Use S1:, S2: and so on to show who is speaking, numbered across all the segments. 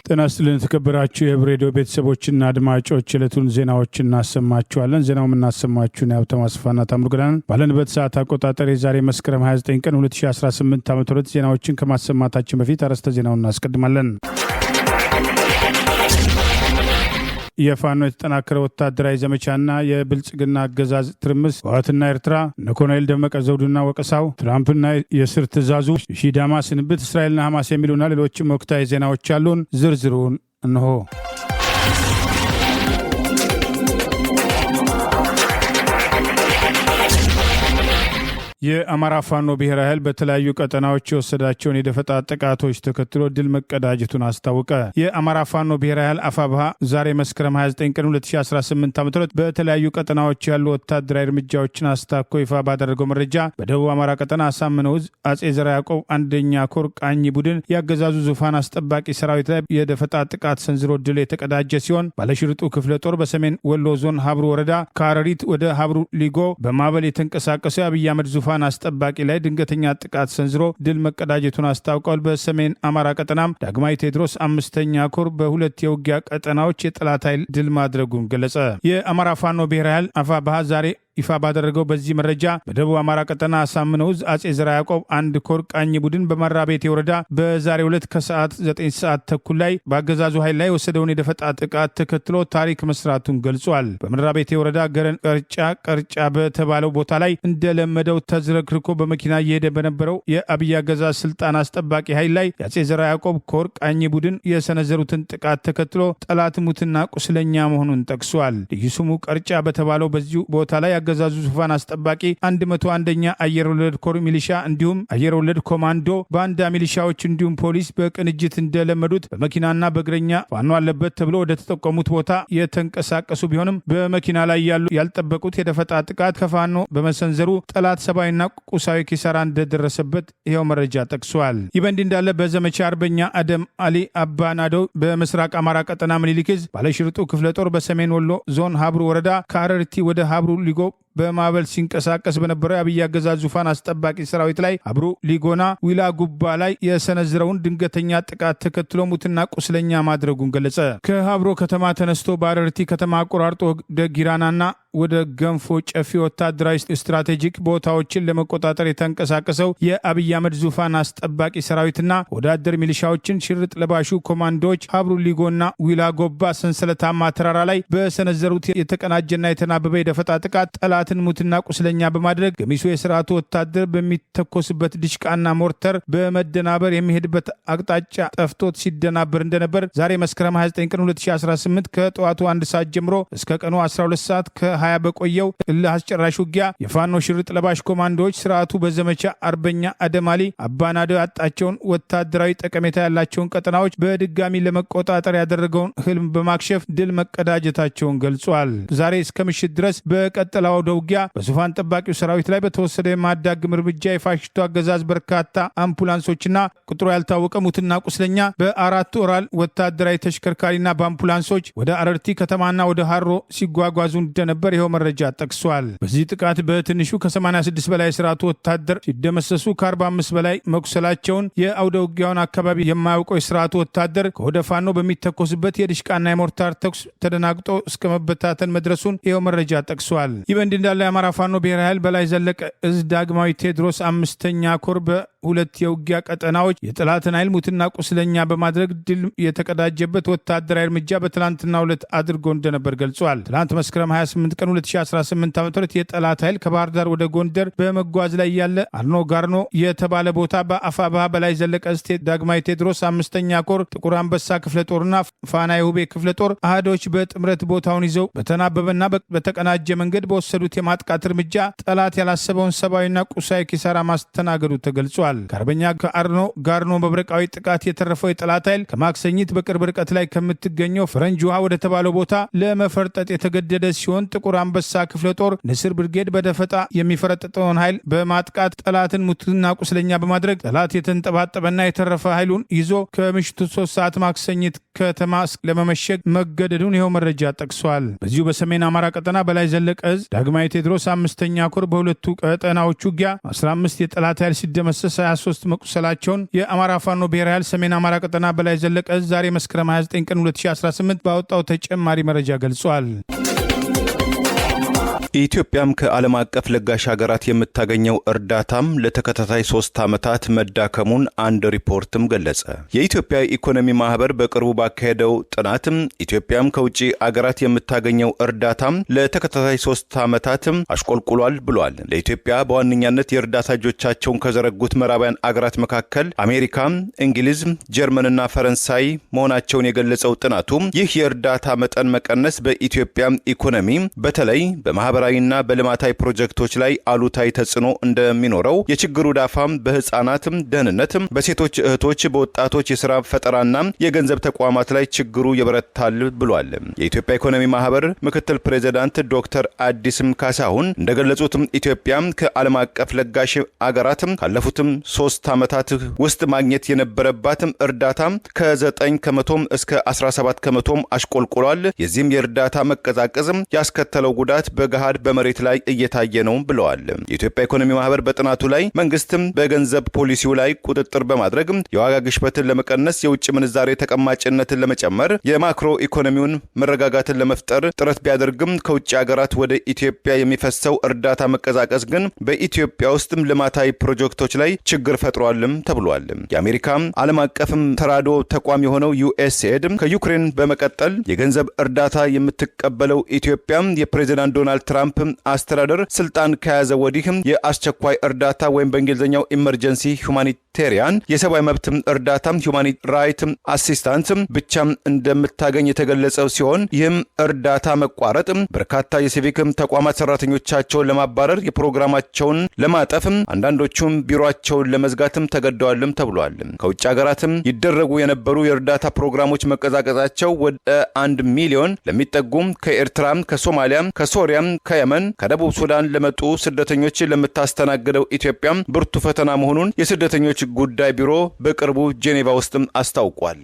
S1: ጤና ይስጥልን ተከበራችሁ የብሬዲዮ ቤተሰቦችና አድማጮች የዕለቱን ዜናዎችን እናሰማችኋለን። ዜናው የምናሰማችሁን የሀብታሙ አስፋና ታምሩ ገዳን ባለንበት ሰዓት አቆጣጠር የዛሬ መስከረም 29 ቀን 2018 ዓ.ም ዜናዎችን ከማሰማታችን በፊት አርዕስተ ዜናውን እናስቀድማለን። የፋኖ የተጠናከረ ወታደራዊ ዘመቻና የብልጽግና አገዛዝ ትርምስ፣ ህወሓትና ኤርትራ፣ ኮሎኔል ደመቀ ዘውዱና ወቀሳው፣ ትራምፕና የስር ትእዛዙ፣ ሺዳማ ስንብት፣ እስራኤልና ሐማስ የሚሉና ሌሎችም ወቅታዊ ዜናዎች አሉን። ዝርዝሩን እንሆ። የአማራ ፋኖ ብሔራዊ ኃይል በተለያዩ ቀጠናዎች የወሰዳቸውን የደፈጣ ጥቃቶች ተከትሎ ድል መቀዳጀቱን አስታወቀ። የአማራ ፋኖ ብሔራዊ ኃይል አፋብሃ ዛሬ መስከረም 29 ቀን 2018 ዓ.ም በተለያዩ ቀጠናዎች ያሉ ወታደራዊ እርምጃዎችን አስታኮ ይፋ ባደረገው መረጃ በደቡብ አማራ ቀጠና አሳምነው ዕዝ አጼ ዘርዓ ያዕቆብ አንደኛ ኮር ቃኝ ቡድን ያገዛዙ ዙፋን አስጠባቂ ሰራዊት ላይ የደፈጣ ጥቃት ሰንዝሮ ድል የተቀዳጀ ሲሆን ባለሽርጡ ክፍለ ጦር በሰሜን ወሎ ዞን ሀብሩ ወረዳ ከአረሪት ወደ ሀብሩ ሊጎ በማበል የተንቀሳቀሰው የአብይ አህመድ ዙፋን አስጠባቂ ላይ ድንገተኛ ጥቃት ሰንዝሮ ድል መቀዳጀቱን አስታውቋል። በሰሜን አማራ ቀጠናም ዳግማዊ ቴዎድሮስ አምስተኛ ኮር በሁለት የውጊያ ቀጠናዎች የጠላት ኃይል ድል ማድረጉን ገለጸ። የአማራ ፋኖ ብሔራዊ ኃይል አፋብሃ ዛሬ ይፋ ባደረገው በዚህ መረጃ በደቡብ አማራ ቀጠና አሳምነው ዕዝ አጼ ዘርዓ ያዕቆብ አንድ ኮር ቃኝ ቡድን በመራቤቴ ወረዳ በዛሬው ዕለት ከሰዓት 9 ሰዓት ተኩል ላይ በአገዛዙ ኃይል ላይ የወሰደውን የደፈጣ ጥቃት ተከትሎ ታሪክ መስራቱን ገልጿል። በመራቤቴ ወረዳ ገረን ቀርጫ በተባለው ቦታ ላይ እንደለመደው ተዝረክርኮ በመኪና እየሄደ በነበረው የአብይ አገዛዝ ስልጣን አስጠባቂ ኃይል ላይ የአጼ ዘርዓ ያዕቆብ ኮር ቃኝ ቡድን የሰነዘሩትን ጥቃት ተከትሎ ጠላት ሙትና ቁስለኛ መሆኑን ጠቅሷል። ልዩ ስሙ ቀርጫ በተባለው በዚሁ ቦታ ላይ አገዛዙ ዙፋን አስጠባቂ 101ኛ አየር ወለድ ኮር ሚሊሻ እንዲሁም አየር ወለድ ኮማንዶ ባንዳ ሚሊሻዎች እንዲሁም ፖሊስ በቅንጅት እንደለመዱት በመኪናና በእግረኛ ፋኖ አለበት ተብሎ ወደ ተጠቆሙት ቦታ የተንቀሳቀሱ ቢሆንም በመኪና ላይ ያሉ ያልጠበቁት የደፈጣ ጥቃት ከፋኖ በመሰንዘሩ ጠላት ሰብአዊና ቁሳዊ ኪሳራ እንደደረሰበት ይኸው መረጃ ጠቅሷል። ይህ በእንዲህ እንዳለ በዘመቻ አርበኛ አደም አሊ አባናዶ በምስራቅ አማራ ቀጠና ምኒልክ ዕዝ ባለሽርጡ ክፍለ ጦር በሰሜን ወሎ ዞን ሀብሩ ወረዳ ከአረርቲ ወደ ሀብሩ ሊጎ በማበል ሲንቀሳቀስ በነበረው የአብይ አገዛዝ ዙፋን አስጠባቂ ሰራዊት ላይ አብሩ ሊጎና ዊላ ጉባ ላይ የሰነዝረውን ድንገተኛ ጥቃት ተከትሎ ሙትና ቁስለኛ ማድረጉን ገለጸ። ከሀብሮ ከተማ ተነስቶ በአረርቲ ከተማ አቆራርጦ ወደ ጊራናና ወደ ገንፎ ጨፊ ወታደራዊ ስትራቴጂክ ቦታዎችን ለመቆጣጠር የተንቀሳቀሰው የአብይ አህመድ ዙፋን አስጠባቂ ሰራዊትና ወዳደር ሚሊሻዎችን ሽርጥ ለባሹ ኮማንዶዎች ሀብሩ ሊጎና ዊላ ጎባ ሰንሰለታማ ተራራ ላይ በሰነዘሩት የተቀናጀና የተናበበ የደፈጣ ጥቃት ጠላትን ሙትና ቁስለኛ በማድረግ ገሚሱ የስርዓቱ ወታደር በሚተኮስበት ድሽቃና ሞርተር በመደናበር የሚሄድበት አቅጣጫ ጠፍቶት ሲደናበር እንደነበር ዛሬ መስከረም 29 ቀን 2018 ከጠዋቱ 1 ሰዓት ጀምሮ እስከ ቀኑ 12 ሰዓት ከ20 በቆየው እልህ አስጨራሽ ውጊያ የፋኖ ሽርጥ ለባሽ ኮማንዶዎች ስርዓቱ በዘመቻ አርበኛ አደማሊ አባናዶ ያጣቸውን ወታደራዊ ጠቀሜታ ያላቸውን ቀጠናዎች በድጋሚ ለመቆጣጠር ያደረገውን ህልም በማክሸፍ ድል መቀዳጀታቸውን ገልጿል። ዛሬ እስከ ምሽት ድረስ በቀጠለው ውጊያ በዙፋን ጠባቂው ሰራዊት ላይ በተወሰደ የማዳግም እርምጃ የፋሽስቱ አገዛዝ በርካታ አምቡላንሶችና ቁጥሩ ያልታወቀ ሙትና ቁስለኛ በአራት ኦራል ወታደራዊ ተሽከርካሪና በአምቡላንሶች ወደ አረርቲ ከተማና ወደ ሀሮ ሲጓጓዙ እንደነበር ይኸው መረጃ ጠቅሷል። በዚህ ጥቃት በትንሹ ከ86 በላይ የስርዓቱ ወታደር ሲደመሰሱ ከ45 በላይ መቁሰላቸውን የአውደ ውጊያውን አካባቢ የማያውቀው የስርዓቱ ወታደር ከወደ ፋኖ በሚተኮስበት የድሽቃና የሞርታር ተኩስ ተደናግጦ እስከ መበታተን መድረሱን ይኸው መረጃ ጠቅሷል። ይህ በእንዲህ እንዳለ የአማራ ፋኖ ብሔራዊ ኃይል በላይ ዘለቀ ዕዝ ዳግማዊ ቴዎድሮስ አምስተኛ ኮር በሁለት የውጊያ ቀጠናዎች የጠላትን ኃይል ሙትና ቁስለኛ በማድረግ ድል የተቀዳጀበት ወታደራዊ እርምጃ በትላንትናው ዕለት አድርጎ እንደነበር ገልጿል። ትላንት መስከረም 28 ቀን 2018 ዓ.ም የጠላት ኃይል ከባህር ዳር ወደ ጎንደር በመጓዝ ላይ ያለ አርኖ ጋርኖ የተባለ ቦታ በአፋብሃ በላይ ዘለቀ ዕዝ ዳግማዊ ቴዎድሮስ አምስተኛ ኮር ጥቁር አንበሳ ክፍለ ጦርና ፋና የሁቤ ክፍለ ጦር አህዶች በጥምረት ቦታውን ይዘው በተናበበና በተቀናጀ መንገድ በወሰዱት የማጥቃት እርምጃ ጠላት ያላሰበውን ሰብአዊና ቁሳዊ ኪሳራ ማስተናገዱ ተገልጿል። ከአርበኛ ከአርኖ ጋርኖ መብረቃዊ ጥቃት የተረፈው የጠላት ኃይል ከማክሰኝት በቅርብ ርቀት ላይ ከምትገኘው ፈረንጅ ውሃ ወደ ተባለው ቦታ ለመፈርጠጥ የተገደደ ሲሆን ጥቁር አንበሳ ክፍለ ጦር ንስር ብርጌድ በደፈጣ የሚፈረጥጠውን ኃይል በማጥቃት ጠላትን ሙትና ቁስለኛ በማድረግ ጠላት የተንጠባጠበና የተረፈ ኃይሉን ይዞ ከምሽቱ 3 ሰዓት ማክሰኝት ከተማ ለመመሸግ መገደዱን ይኸው መረጃ ጠቅሷል። በዚሁ በሰሜን አማራ ቀጠና በላይ ዘለቀ ዕዝ ዳግማዊ ዳግማዊ ቴዎድሮስ 5ኛ ኮር በሁለቱ ቀጠናዎች ውጊያ 15 የጠላት ኃይል ሲደመሰስ 23 መቁሰላቸውን የአማራ ፋኖ ብሔራዊ ኃይል ሰሜን አማራ ቀጠና በላይ ዘለቀ ዛሬ መስከረም 29 ቀን 2018 ባወጣው ተጨማሪ መረጃ ገልጿል።
S2: ኢትዮጵያም ከዓለም አቀፍ ለጋሽ ሀገራት የምታገኘው እርዳታም ለተከታታይ 3 ዓመታት መዳከሙን አንድ ሪፖርትም ገለጸ። የኢትዮጵያ ኢኮኖሚ ማህበር በቅርቡ ባካሄደው ጥናትም ኢትዮጵያም ከውጪ አገራት የምታገኘው እርዳታም ለተከታታይ 3 ዓመታትም አሽቆልቁሏል ብሏል። ለኢትዮጵያ በዋነኛነት የእርዳታ እጆቻቸውን ከዘረጉት ምዕራባውያን አገራት መካከል አሜሪካ፣ እንግሊዝ፣ ጀርመንና ፈረንሳይ መሆናቸውን የገለጸው ጥናቱ ይህ የእርዳታ መጠን መቀነስ በኢትዮጵያ ኢኮኖሚ በተለይ በማህበራዊና በልማታዊ ፕሮጀክቶች ላይ አሉታዊ ተጽዕኖ እንደሚኖረው የችግሩ ዳፋም በህፃናትም ደህንነትም በሴቶች እህቶች በወጣቶች የሥራ ፈጠራና የገንዘብ ተቋማት ላይ ችግሩ ይበረታል ብሏል። የኢትዮጵያ ኢኮኖሚ ማህበር ምክትል ፕሬዝዳንት ዶክተር አዲስም ካሳሁን እንደገለጹትም ኢትዮጵያ ከዓለም አቀፍ ለጋሽ አገራትም ካለፉትም 3 ዓመታት ውስጥ ማግኘት የነበረባትም እርዳታ ከ9 ከመቶም እስከ 17 ከመቶም አሽቆልቁሏል። የዚህም የእርዳታ መቀዛቀዝም ያስከተለው ጉዳት በገሃድ በመሬት ላይ እየታየ ነው ብለዋል። የኢትዮጵያ ኢኮኖሚ ማህበር በጥናቱ ላይ መንግስትም በገንዘብ ፖሊሲው ላይ ቁጥጥር በማድረግ የዋጋ ግሽበትን ለመቀነስ የውጭ ምንዛሬ ተቀማጭነትን ለመጨመር የማክሮ ኢኮኖሚውን መረጋጋትን ለመፍጠር ጥረት ቢያደርግም ከውጭ ሀገራት ወደ ኢትዮጵያ የሚፈሰው እርዳታ መቀዛቀዝ ግን በኢትዮጵያ ውስጥም ልማታዊ ፕሮጀክቶች ላይ ችግር ፈጥሯልም ተብሏል። የአሜሪካ ዓለም አቀፍም ተራድኦ ተቋም የሆነው ዩኤስኤድ ከዩክሬን በመቀጠል የገንዘብ እርዳታ የምትቀበለው ኢትዮጵያ የፕሬዝዳንት ዶናልድ ትራምፕ አስተዳደር ስልጣን ከያዘ ወዲህም የአስቸኳይ እርዳታ ወይም በእንግሊዝኛው ኢመርጀንሲ ሁማኒቴሪያን የሰብአዊ መብት እርዳታ ሁማኒ ራይት አሲስታንስ ብቻ እንደምታገኝ የተገለጸው ሲሆን ይህም እርዳታ መቋረጥ በርካታ የሲቪክ ተቋማት ሰራተኞቻቸውን ለማባረር የፕሮግራማቸውን ለማጠፍም አንዳንዶቹም ቢሮአቸውን ለመዝጋትም ተገደዋልም ተብሏል። ከውጭ ሀገራትም ይደረጉ የነበሩ የእርዳታ ፕሮግራሞች መቀዛቀዛቸው ወደ 1 ሚሊዮን ለሚጠጉም ከኤርትራ፣ ከሶማሊያ፣ ከሶሪያ፣ ከየመን፣ ከደቡብ ሱዳን ለመጡ ስደተኞች ለምታስተናግደው ኢትዮጵያ ብርቱ ፈተና መሆኑን የስደተኞች ጉዳይ ቢሮ በቅርቡ ጄኔቫ ውስጥም አስታውቋል።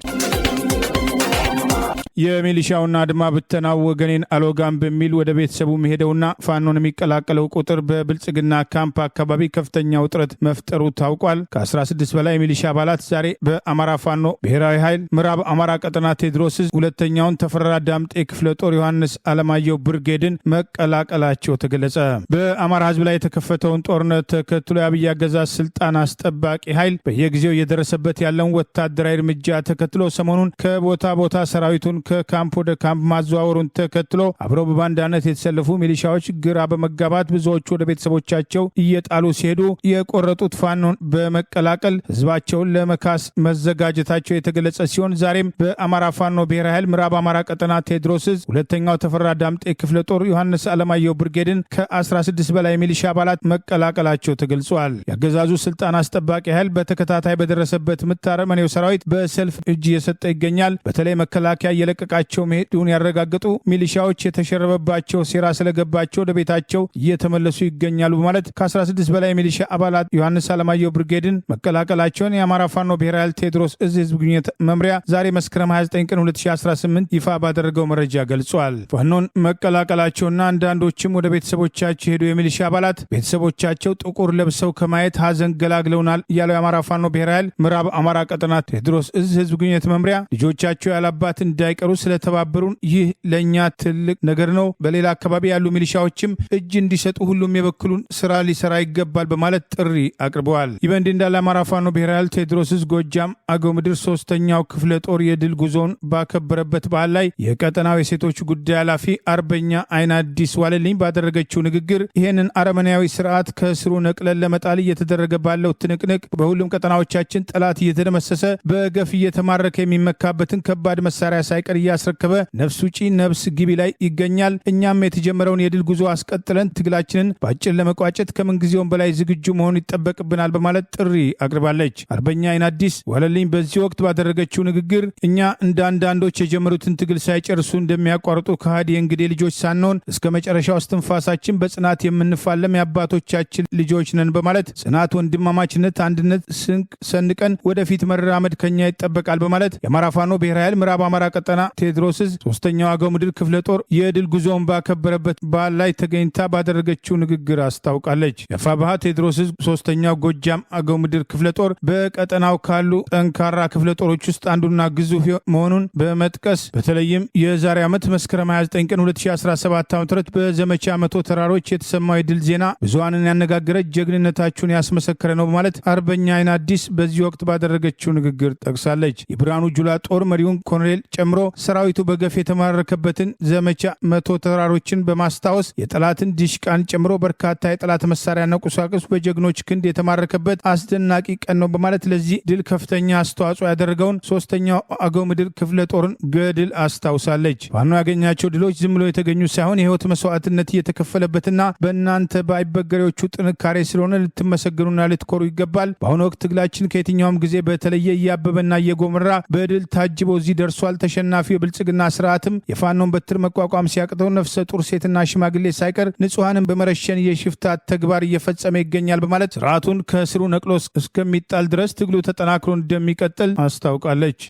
S1: የሚሊሻውና አድማ ብተናው ወገኔን አልወጋም በሚል ወደ ቤተሰቡ መሄደውና ፋኖን የሚቀላቀለው ቁጥር በብልጽግና ካምፕ አካባቢ ከፍተኛ ውጥረት መፍጠሩ ታውቋል። ከ16 በላይ የሚሊሻ አባላት ዛሬ በአማራ ፋኖ ብሔራዊ ኃይል ምዕራብ አማራ ቀጠና ቴዎድሮስ ሁለተኛውን ተፈራ ዳምጤ ክፍለ ጦር ዮሐንስ አለማየሁ ብርጌድን መቀላቀላቸው ተገለጸ። በአማራ ህዝብ ላይ የተከፈተውን ጦርነት ተከትሎ የአብይ አገዛዝ ስልጣን አስጠባቂ ኃይል በየጊዜው እየደረሰበት ያለውን ወታደራዊ እርምጃ ተከትሎ ሰሞኑን ከቦታ ቦታ ሰራዊቱን ከካምፕ ወደ ካምፕ ማዘዋወሩን ተከትሎ አብረው በባንዳነት የተሰለፉ ሚሊሻዎች ግራ በመጋባት ብዙዎቹ ወደ ቤተሰቦቻቸው እየጣሉ ሲሄዱ የቆረጡት ፋኖን በመቀላቀል ህዝባቸውን ለመካስ መዘጋጀታቸው የተገለጸ ሲሆን ዛሬም በአማራ ፋኖ ብሔራዊ ኃይል ምዕራብ አማራ ቀጠና ቴዎድሮስ ሁለተኛው ተፈራ ዳምጤ ክፍለ ጦር ዮሐንስ አለማየሁ ብርጌድን ከ16 በላይ ሚሊሻ አባላት መቀላቀላቸው ተገልጿል። የአገዛዙ ስልጣን አስጠባቂ ኃይል በተከታታይ በደረሰበት ምት አረመኔው ሰራዊት በሰልፍ እጅ እየሰጠ ይገኛል። በተለይ መከላከያ የለቀቃቸው መሄዱን ያረጋገጡ ሚሊሻዎች የተሸረበባቸው ሴራ ስለገባቸው ወደ ቤታቸው እየተመለሱ ይገኛሉ በማለት ከ16 በላይ ሚሊሻ አባላት ዮሐንስ አለማየሁ ብርጌድን መቀላቀላቸውን የአማራ ፋኖ ብሔራዊ ኃይል ቴዎድሮስ ህዝብ ግንኙነት መምሪያ ዛሬ መስከረም 29 ቀን 2018 ይፋ ባደረገው መረጃ ገልጿል። ፋኖን መቀላቀላቸውና አንዳንዶችም ወደ ቤተሰቦቻቸው ሄዱ የሚሊሻ አባላት ቤተሰቦቻቸው ጥቁር ለብሰው ከማየት ሀዘን ገላግለውናል ያለው የአማራ ፋኖ ብሔራዊ ኃይል ምዕራብ አማራ ቀጠና ቴዎድሮስ ህዝብ ግንኙነት መምሪያ ልጆቻቸው ያላባት እንዳይቀሩ ስለተባበሩን ይህ ለኛ ትልቅ ነገር ነው። በሌላ አካባቢ ያሉ ሚሊሻዎችም እጅ እንዲሰጡ ሁሉም የበኩሉን ስራ ሊሰራ ይገባል በማለት ጥሪ አቅርበዋል። ይህ በእንዲህ እንዳለ አማራ ፋኖ ብሔራዊ ኃይል ቴዎድሮስ ጎጃም አገው ምድር 3ኛው ክፍለ ጦር የድል ጉዞውን ባከበረበት በዓል ላይ የቀጠናው የሴቶች ጉዳይ ኃላፊ አርበኛ አይን አዲስ ዋለልኝ ባደረገችው ንግግር ይህንን አረመናዊ ስርዓት ከስሩ ነቅለን ለመጣል እየተደረገ ባለው ትንቅንቅ በሁሉም ቀጠናዎቻችን ጠላት እየተደመሰሰ በገፍ እየተማረከ የሚመካበትን ከባድ መሳሪያ ሳይቀር እያስረከበ ነፍስ ውጪ ነፍስ ግቢ ላይ ይገኛል። እኛም የተጀመረውን የድል ጉዞ አስቀጥለን ትግላችንን በአጭር ለመቋጨት ከምንጊዜውም በላይ ዝግጁ መሆን ይጠበቅብናል በማለት ጥሪ አቅርባለች። አርበኛ አይን አዲስ ዋለልኝ በዚህ ወቅት ባደረገችው ንግግር እኛ እንደ አንዳንዶች የጀመሩትን ትግል ሳይጨርሱ እንደሚያቋርጡ ከሃዲ የእንግዴ ልጆች ሳንሆን እስከ መጨረሻው እስትንፋሳችን በጽናት የምንፋለም የአባቶቻችን ልጆች ነን በማለት ጽናት፣ ወንድማማችነት፣ አንድነት ስንቅ ሰንቀን ወደፊት መራመድ ከኛ ይጠበቃል በማለት የአማራ ፋኖ ብሔራዊ ኃይል ምዕራብ አማራ ቀጠና ቴዎድሮስ ሶስተኛው አገው ምድር ክፍለ ጦር የድል ጉዞውን ባከበረበት በዓል ላይ ተገኝታ ባደረገችው ንግግር አስታውቃለች። የአፋብኃ ቴዎድሮስ ሶስተኛው ጎጃም አገው ምድር ክፍለ ጦር በቀጠናው ካሉ ጠንካራ ክፍለ ጦሮች ውስጥ አንዱና ግዙፍ መሆኑን በመጥቀስ በተለይም የዛሬ ዓመት መስከረም 29 ቀን 2017 ዓ.ም በዘመቻ መቶ ተራሮች የተሰማው የድል ዜና ብዙሃንን ያነጋገረ ጀግንነታችሁን ያስመሰከረ ነው በማለት አርበኛ አይን አዲስ በዚህ ወቅት ባደረገችው ንግግር ጠቅሳለች። የብርሃኑ ጁላ ጦር መሪውን ኮሎኔል ጨምሮ ሰራዊቱ በገፍ የተማረከበትን ዘመቻ መቶ ተራሮችን በማስታወስ የጠላትን ዲሽቃን ጨምሮ በርካታ የጠላት መሳሪያና ቁሳቁስ በጀግኖች ክንድ የተማረከበት አስደናቂ ቀን ነው በማለት ለዚህ ድል ከፍተኛ አስተዋጽኦ ያደረገውን ሶስተኛው አገው ምድር ክፍለ ጦርን ገድል አስታውሳለች። ፋኖ ያገኛቸው ድሎች ዝም ብሎ የተገኙ ሳይሆን የህይወት መስዋዕትነት እየተከፈለበትና በእናንተ በአይበገሬዎቹ ጥንካሬ ስለሆነ ልትመሰገኑና ልትኮሩ ይገባል። በአሁኑ ወቅት ትግላችን ከየትኛውም ጊዜ በተለየ እያበበና እየጎመራ በድል ታጅቦ እዚህ ደርሷል። ተሸናፊው የብልጽግና ስርዓትም የፋኖን በትር መቋቋም ሲያቅተው ነፍሰ ጡር ሴትና ሽማግሌ ሳይቀር ንጹሐንን በመረሸን የሽፍታ ተግባር እየፈጸመ ይገኛል በማለት ስርዓቱን ከስሩ ነቅሎ እስከሚጣል ድረስ ትግሉ ተጠናክሮ እንደሚቀጥል አስታውቃለች።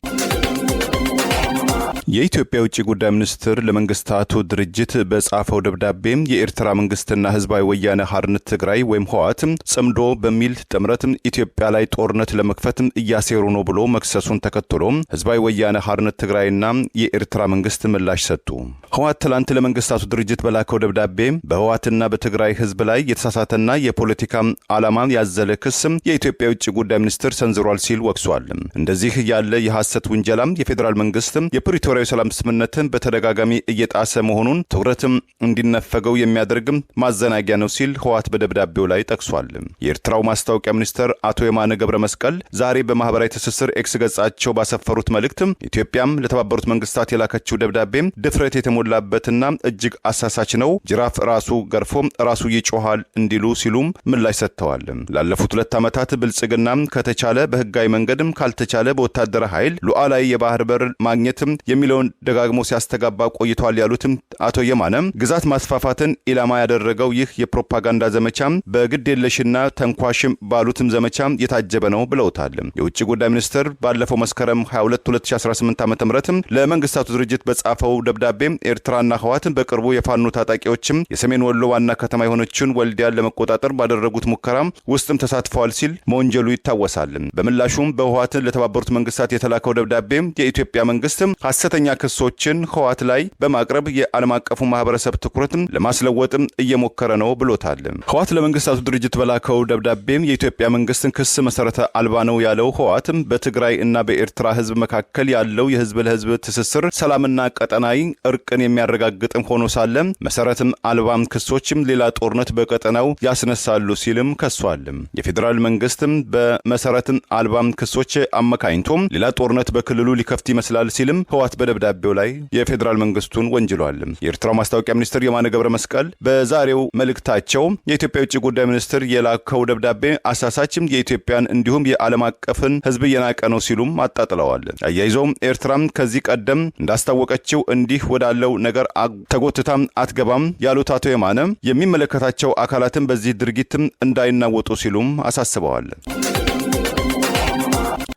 S2: የኢትዮጵያ ውጭ ጉዳይ ሚኒስትር ለመንግስታቱ ድርጅት በጻፈው ደብዳቤም የኤርትራ መንግስትና ህዝባዊ ወያነ ሓርነት ትግራይ ወይም ህወሓት ጽምዶ በሚል ጥምረት ኢትዮጵያ ላይ ጦርነት ለመክፈት እያሴሩ ነው ብሎ መክሰሱን ተከትሎ ህዝባዊ ወያነ ሓርነት ትግራይና የኤርትራ መንግስት ምላሽ ሰጡ። ህወሓት ትላንት ለመንግስታቱ ድርጅት በላከው ደብዳቤ በህወሓትና በትግራይ ህዝብ ላይ የተሳሳተና የፖለቲካ ዓላማ ያዘለ ክስ የኢትዮጵያ ውጭ ጉዳይ ሚኒስትር ሰንዝሯል ሲል ወቅሷል። እንደዚህ ያለ የሐሰት ውንጀላም የፌዴራል መንግስት የፕሪቶሪያ ሰላም ስምምነትን በተደጋጋሚ እየጣሰ መሆኑን ትኩረትም እንዲነፈገው የሚያደርግም ማዘናጊያ ነው ሲል ህወሓት በደብዳቤው ላይ ጠቅሷል። የኤርትራው ማስታወቂያ ሚኒስትር አቶ የማነ ገብረ መስቀል ዛሬ በማህበራዊ ትስስር ኤክስ ገጻቸው ባሰፈሩት መልእክት ኢትዮጵያም ለተባበሩት መንግስታት የላከችው ደብዳቤ ድፍረት የተሞላበትና እጅግ አሳሳች ነው፣ ጅራፍ ራሱ ገርፎ ራሱ ይጮሃል እንዲሉ ሲሉም ምላሽ ሰጥተዋል። ላለፉት 2 ዓመታት ብልጽግና ከተቻለ በህጋዊ መንገድም ካልተቻለ በወታደራዊ ኃይል ሉዓላዊ የባህር በር ማግኘትም የሚለውን ደጋግሞ ሲያስተጋባ ቆይቷል ያሉትም አቶ የማነ ግዛት ማስፋፋትን ኢላማ ያደረገው ይህ የፕሮፓጋንዳ ዘመቻ በግዴለሽና ተንኳሽም ባሉትም ዘመቻ የታጀበ ነው ብለውታል። የውጭ ጉዳይ ሚኒስትር ባለፈው መስከረም 22 2018 ዓ.ም ለመንግስታቱ ድርጅት በጻፈው ደብዳቤ ኤርትራና ህወሓት በቅርቡ የፋኖ ታጣቂዎችም የሰሜን ወሎ ዋና ከተማ የሆነችውን ወልዲያን ለመቆጣጠር ባደረጉት ሙከራ ውስጥም ተሳትፈዋል ሲል መወንጀሉ ይታወሳል። በምላሹም በህወሓት ለተባበሩት መንግስታት የተላከው ደብዳቤ የኢትዮጵያ መንግስት ሐሰተኛ ክሶችን ህወሓት ላይ በማቅረብ የዓለም አቀፉ ማህበረሰብ ትኩረትን ለማስለወጥም እየሞከረ ነው ብሎታል። ህወሓት ለመንግስታቱ ድርጅት በላከው ደብዳቤም የኢትዮጵያ መንግስትን ክስ መሰረተ አልባ ነው ያለው ህወሓት በትግራይ እና በኤርትራ ህዝብ መካከል ያለው የህዝብ ለህዝብ ትስስር ሰላምና ቀጠናዊ እርቅን የሚያረጋግጥም ሆኖ ሳለ መሰረትም አልባም ክሶችም ሌላ ጦርነት በቀጠናው ያስነሳሉ ሲልም ከሷል። የፌዴራል መንግስትም በመሰረትም አልባም ክሶች አመካኝቶም ሌላ ጦርነት በክልሉ ሊከፍት ይመስላል ሲልም ህወሓት በደብዳቤው ላይ የፌዴራል መንግስቱን ወንጅሏል። የኤርትራው ማስታወቂያ ሚኒስትር የማነ ገብረ መስቀል በዛሬው መልእክታቸው የኢትዮጵያ ውጭ ጉዳይ ሚኒስትር የላከው ደብዳቤ አሳሳችም የኢትዮጵያን እንዲሁም የዓለም አቀፍን ህዝብ የናቀ ነው ሲሉም አጣጥለዋል። አያይዘውም ኤርትራም ከዚህ ቀደም እንዳስታወቀችው እንዲህ ወዳለው ነገር ተጎትታም አትገባም ያሉት አቶ የማነ የሚመለከታቸው አካላትን በዚህ ድርጊትም እንዳይናወጡ ሲሉም አሳስበዋል።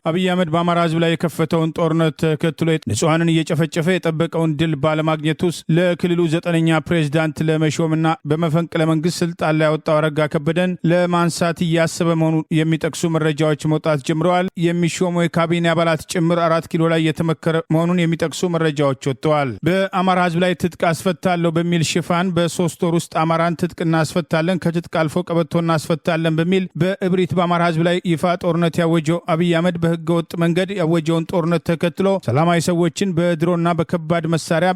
S1: አብይ አህመድ በአማራ ህዝብ ላይ የከፈተውን ጦርነት ተከትሎ ንጹሐንን እየጨፈጨፈ የጠበቀውን ድል ባለማግኘቱ ለክልሉ 9ኛ ፕሬዝዳንት ለመሾምና በመፈንቅለ መንግስት ስልጣን ላይ ያወጣው አረጋ ከበደን ለማንሳት እያሰበ መሆኑን የሚጠቅሱ መረጃዎች መውጣት ጀምረዋል። የሚሾሙ የካቢኔ አባላት ጭምር 4 ኪሎ ላይ የተመከረ መሆኑን የሚጠቅሱ መረጃዎች ወጥተዋል። በአማራ ህዝብ ላይ ትጥቅ አስፈታለሁ በሚል ሽፋን በ3 ወር ውስጥ አማራን ትጥቅ እናስፈታለን፣ ከትጥቅ አልፎ ቀበቶ እናስፈታለን በሚል በእብሪት በአማራ ህዝብ ላይ ይፋ ጦርነት ያወጀው አብይ አህመድ ህገወጥ መንገድ ያወጀውን ጦርነት ተከትሎ ሰላማዊ ሰዎችን በድሮና በከባድ መሳሪያ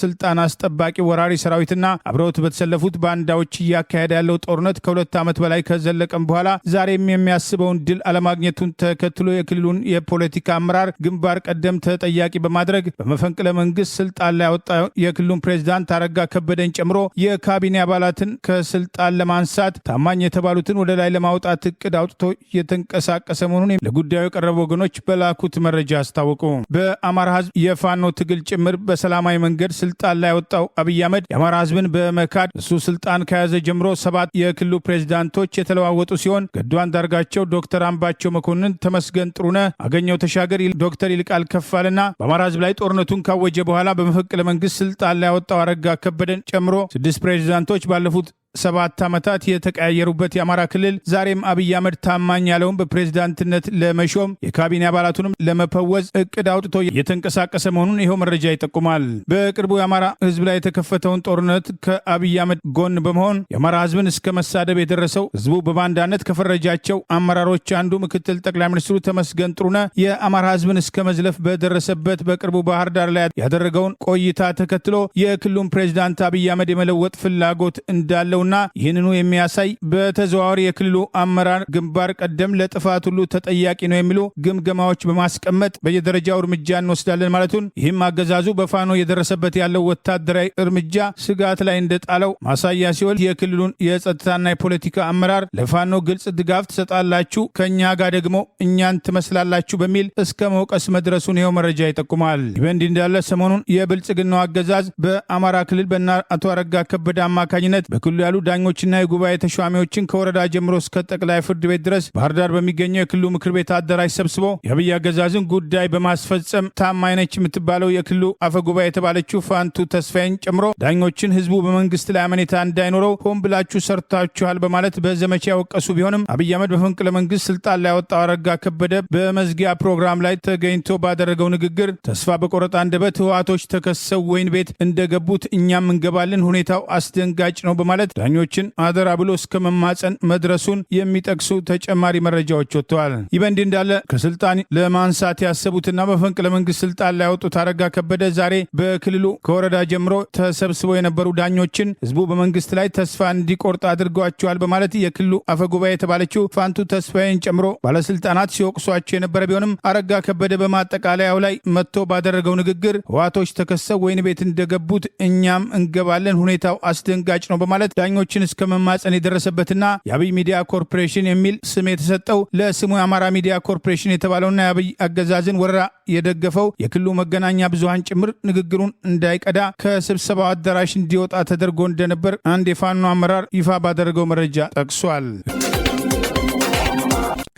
S1: ስልጣን አስጠባቂ ወራሪ ሰራዊትና አብረውት በተሰለፉት ባንዳዎች እያካሄደ ያለው ጦርነት ከ2 ዓመት በላይ ከዘለቀም በኋላ ዛሬም የሚያስበውን ድል አለማግኘቱን ተከትሎ የክልሉን የፖለቲካ አመራር ግንባር ቀደም ተጠያቂ በማድረግ በመፈንቅለ መንግስት ስልጣን ላይ ያወጣ የክልሉን ፕሬዝዳንት አረጋ ከበደን ጨምሮ የካቢኔ አባላትን ከስልጣን ለማንሳት ታማኝ የተባሉትን ወደ ላይ ለማውጣት እቅድ አውጥቶ እየተንቀሳቀሰ መሆኑን ለጉዳዩ የቀረቡ ወገኖች በላኩት መረጃ አስታወቁ። በአማራ ህዝብ የፋኖ ትግል ጭምር በሰላማዊ መንገድ ስልጣን ላይ ያወጣው አብይ አህመድ የአማራ ህዝብን በመካድ እሱ ስልጣን ከያዘ ጀምሮ 7 የክልሉ ፕሬዝዳንቶች የተለዋወጡ ሲሆን ገዱ አንዳርጋቸው፣ ዶክተር አምባቸው መኮንን፣ ተመስገን ጥሩነህ፣ አገኘው ተሻገር፣ ዶክተር ይልቃል ከፋልና በአማራ ህዝብ ላይ ጦርነቱን ካወጀ በኋላ በመፈንቅለ መንግስት ስልጣን ላይ ያወጣው አረጋ ከበደን ጨምሮ 6 ፕሬዝዳንቶች ባለፉት 7 ዓመታት የተቀያየሩበት የአማራ ክልል ዛሬም አብይ አህመድ ታማኝ ያለውን በፕሬዝዳንትነት ለመሾም የካቢኔ አባላቱንም ለመፈወዝ እቅድ አውጥቶ የተንቀሳቀሰ መሆኑን ይኸው መረጃ ይጠቁማል። በቅርቡ የአማራ ህዝብ ላይ የተከፈተውን ጦርነት ከአብይ አህመድ ጎን በመሆን የአማራ ህዝብን እስከ መሳደብ የደረሰው ህዝቡ በባንዳነት ከፈረጃቸው አመራሮች አንዱ ምክትል ጠቅላይ ሚኒስትሩ ተመስገን ጥሩነህ የአማራ ህዝብን እስከ መዝለፍ በደረሰበት በቅርቡ ባህር ዳር ላይ ያደረገውን ቆይታ ተከትሎ የክልሉን ፕሬዝዳንት አብይ አህመድ የመለወጥ ፍላጎት እንዳለው ና ይህንኑ የሚያሳይ በተዘዋዋሪ የክልሉ አመራር ግንባር ቀደም ለጥፋት ሁሉ ተጠያቂ ነው የሚሉ ግምገማዎች በማስቀመጥ በየደረጃው እርምጃ እንወስዳለን ማለቱን ይህም አገዛዙ በፋኖ የደረሰበት ያለው ወታደራዊ እርምጃ ስጋት ላይ እንደጣለው ማሳያ ሲሆን የክልሉን የጸጥታና የፖለቲካ አመራር ለፋኖ ግልጽ ድጋፍ ትሰጣላችሁ፣ ከእኛ ጋር ደግሞ እኛን ትመስላላችሁ በሚል እስከ መውቀስ መድረሱን ይኸው መረጃ ይጠቁማል። ይህ በእንዲህ እንዳለ ሰሞኑን የብልጽግናው አገዛዝ በአማራ ክልል በእነ አቶ አረጋ ከበደ አማካኝነት በክልሉ ያሉ ዳኞችና የጉባኤ ተሿሚዎችን ከወረዳ ጀምሮ እስከ ጠቅላይ ፍርድ ቤት ድረስ ባህር ዳር በሚገኘው የክልሉ ምክር ቤት አዳራሽ ሰብስቦ የአብይ አገዛዝን ጉዳይ በማስፈጸም ታማኝ ነች የምትባለው የክልሉ አፈ ጉባኤ የተባለችው ፋንቱ ተስፋዬን ጨምሮ ዳኞችን ህዝቡ በመንግስት ላይ አመኔታ እንዳይኖረው ሆን ብላችሁ ሰርታችኋል በማለት በዘመቻ ያወቀሱ ቢሆንም አብይ አህመድ በመፈንቅለ መንግስት ስልጣን ላይ ያወጣው አረጋ ከበደ በመዝጊያ ፕሮግራም ላይ ተገኝቶ ባደረገው ንግግር ተስፋ በቆረጠ አንደበት ህወሓቶች ተከሰው ወይን ቤት እንደገቡት እኛም እንገባለን፣ ሁኔታው አስደንጋጭ ነው በማለት ዳኞችን አደራ ብሎ እስከ መማፀን መድረሱን የሚጠቅሱ ተጨማሪ መረጃዎች ወጥተዋል። ይህ በእንዲህ እንዳለ ከስልጣን ለማንሳት ያሰቡትና በመፈንቅለ መንግስት ስልጣን ላይ ያወጡት አረጋ ከበደ ዛሬ በክልሉ ከወረዳ ጀምሮ ተሰብስበው የነበሩ ዳኞችን ህዝቡ በመንግስት ላይ ተስፋ እንዲቆርጥ አድርገዋቸዋል በማለት የክልሉ አፈጉባኤ የተባለችው ፋንቱ ተስፋዬን ጨምሮ ባለስልጣናት ሲወቅሷቸው የነበረ ቢሆንም አረጋ ከበደ በማጠቃለያው ላይ መጥቶ ባደረገው ንግግር ህወሓቶች ተከሰው ወይን ቤት እንደገቡት እኛም እንገባለን፣ ሁኔታው አስደንጋጭ ነው በማለት ዳኞችን እስከ መማፀን የደረሰበትና የአብይ ሚዲያ ኮርፖሬሽን የሚል ስም የተሰጠው ለስሙ የአማራ ሚዲያ ኮርፖሬሽን የተባለውና የአብይ አገዛዝን ወረራ የደገፈው የክልሉ መገናኛ ብዙሃን ጭምር ንግግሩን እንዳይቀዳ ከስብሰባው አዳራሽ እንዲወጣ ተደርጎ እንደነበር አንድ የፋኖ አመራር ይፋ ባደረገው መረጃ ጠቅሷል።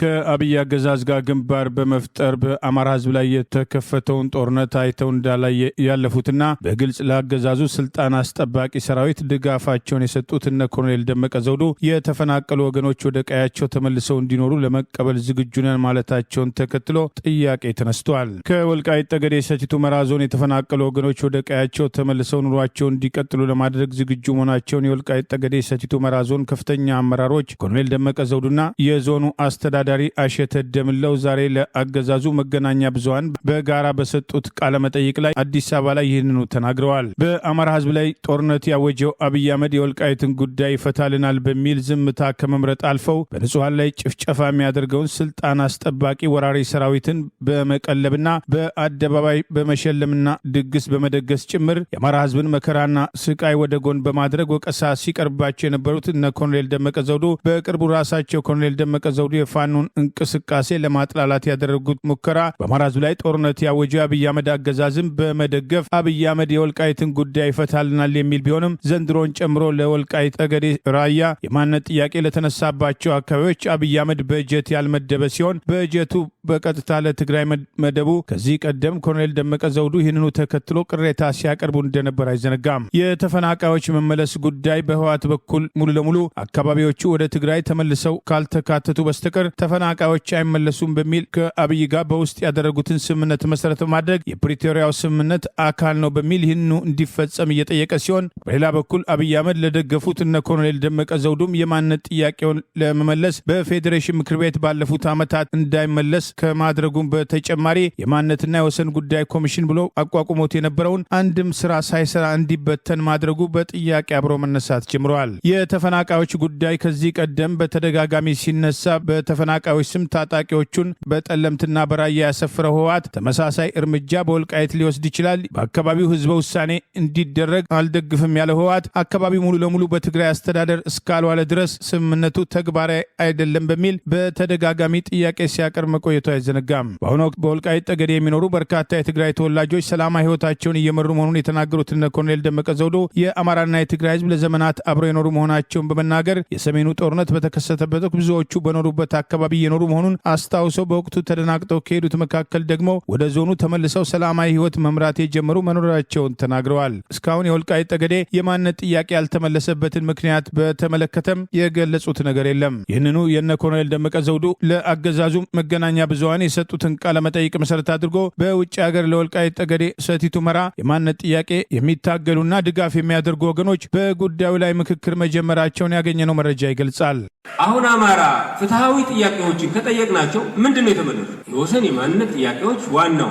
S1: ከአብይ አገዛዝ ጋር ግንባር በመፍጠር በአማራ ህዝብ ላይ የተከፈተውን ጦርነት አይተው እንዳላየ ያለፉትና በግልጽ ለአገዛዙ ስልጣን አስጠባቂ ሰራዊት ድጋፋቸውን የሰጡት እነ ኮሎኔል ደመቀ ዘውዱ የተፈናቀሉ ወገኖች ወደ ቀያቸው ተመልሰው እንዲኖሩ ለመቀበል ዝግጁ ነን ማለታቸውን ተከትሎ ጥያቄ ተነስቷል። ከወልቃይት ጠገዴ ሰቲት ሁመራ ዞን የተፈናቀሉ ወገኖች ወደ ቀያቸው ተመልሰው ኑሯቸውን እንዲቀጥሉ ለማድረግ ዝግጁ መሆናቸውን የወልቃይት ጠገዴ ሰቲት ሁመራ ዞን ከፍተኛ አመራሮች ኮሎኔል ደመቀ ዘውዱና የዞኑ አስተዳዳሪ አሸተ ደምለው ዛሬ ለአገዛዙ መገናኛ ብዙሃን በጋራ በሰጡት ቃለ መጠይቅ ላይ አዲስ አበባ ላይ ይህንኑ ተናግረዋል። በአማራ ህዝብ ላይ ጦርነት ያወጀው አብይ አህመድ የወልቃይትን ጉዳይ ይፈታልናል በሚል ዝምታ ከመምረጥ አልፈው በንጹሃን ላይ ጭፍጨፋ የሚያደርገውን ስልጣን አስጠባቂ ወራሪ ሰራዊትን በመቀለብና በአደባባይ በመሸለምና ድግስ በመደገስ ጭምር የአማራ ህዝብን መከራና ስቃይ ወደ ጎን በማድረግ ወቀሳ ሲቀርባቸው የነበሩት እነ ኮሎኔል ደመቀ ዘውዱ በቅርቡ ራሳቸው ኮሎኔል ደመቀ ዘውዱ የፋኖን እንቅስቃሴ ለማጥላላት ያደረጉት ሙከራ በአማራ ህዝብ ላይ ጦርነት ያወጀው አብይ አህመድ አገዛዝም በመደገፍ አብይ አህመድ የወልቃይትን ጉዳይ ይፈታልናል የሚል ቢሆንም ዘንድሮን ጨምሮ ለወልቃይት ጠገዴ፣ ራያ የማንነት ጥያቄ ለተነሳባቸው አካባቢዎች አብይ አህመድ በጀት ያልመደበ ሲሆን በጀቱ በቀጥታ ለትግራይ መደቡ ከዚህ ቀደም ኮሎኔል ደመቀ ዘውዱ ይህንኑ ተከትሎ ቅሬታ ሲያቀርቡ እንደነበር አይዘነጋም። የተፈናቃዮች መመለስ ጉዳይ በህወሓት በኩል ሙሉ ለሙሉ አካባቢዎቹ ወደ ትግራይ ተመልሰው ካልተካተቱ በስተቀር ተፈናቃዮች አይመለሱም በሚል ከአብይ ጋር በውስጥ ያደረጉትን ስምምነት መሰረት በማድረግ የፕሪቶሪያው ስምምነት አካል ነው በሚል ይህንኑ እንዲፈጸም እየጠየቀ ሲሆን፣ በሌላ በኩል አብይ አህመድ ለደገፉት እነ ኮሎኔል ደመቀ ዘውዱም የማንነት ጥያቄውን ለመመለስ በፌዴሬሽን ምክር ቤት ባለፉት ዓመታት እንዳይመለስ ከማድረጉም በተጨማሪ የማንነትና የወሰን ጉዳይ ኮሚሽን ብሎ አቋቁሞት የነበረውን አንድም ስራ ሳይሰራ እንዲበተን ማድረጉ በጥያቄ አብሮ መነሳት ጀምረዋል። የተፈናቃዮች ጉዳይ ከዚህ ቀደም በተደጋጋሚ ሲነሳ በተፈናቃዮች ተፈናቃዮች ስም ታጣቂዎቹን በጠለምትና በራያ ያሰፈረው ህወሓት ተመሳሳይ እርምጃ በወልቃይት ሊወስድ ይችላል። በአካባቢው ህዝበ ውሳኔ እንዲደረግ አልደግፍም ያለው ህወሓት አካባቢው ሙሉ ለሙሉ በትግራይ አስተዳደር እስካልዋለ ድረስ ስምምነቱ ተግባራዊ አይደለም በሚል በተደጋጋሚ ጥያቄ ሲያቀርብ መቆየቱ አይዘነጋም። በአሁኑ ወቅት በወልቃይት ጠገዴ የሚኖሩ በርካታ የትግራይ ተወላጆች ሰላማዊ ህይወታቸውን እየመሩ መሆኑን የተናገሩት እነ ኮሎኔል ደመቀ ዘውዱ የአማራና የትግራይ ህዝብ ለዘመናት አብረው የኖሩ መሆናቸውን በመናገር የሰሜኑ ጦርነት በተከሰተበት ወቅት ብዙዎቹ በኖሩበት አካባቢ እየኖሩ መሆኑን አስታውሰው በወቅቱ ተደናግጠው ከሄዱት መካከል ደግሞ ወደ ዞኑ ተመልሰው ሰላማዊ ህይወት መምራት የጀመሩ መኖራቸውን ተናግረዋል። እስካሁን የወልቃይት ጠገዴ የማንነት ጥያቄ ያልተመለሰበትን ምክንያት በተመለከተም የገለጹት ነገር የለም። ይህንኑ የነ ኮሎኔል ደመቀ ዘውዱ ለአገዛዙ መገናኛ ብዙሃን የሰጡትን ቃለ መጠይቅ መሰረት አድርጎ በውጭ ሀገር ለወልቃይት ጠገዴ ሰቲት ሁመራ የማንነት ጥያቄ የሚታገሉና ድጋፍ የሚያደርጉ ወገኖች በጉዳዩ ላይ ምክክር መጀመራቸውን ያገኘነው መረጃ ይገልጻል።
S3: አሁን አማራ ፍትሃዊ ጥያቄዎችን ከጠየቅናቸው ምንድነው የተመለሱ? የወሰን የማንነት ጥያቄዎች ዋናው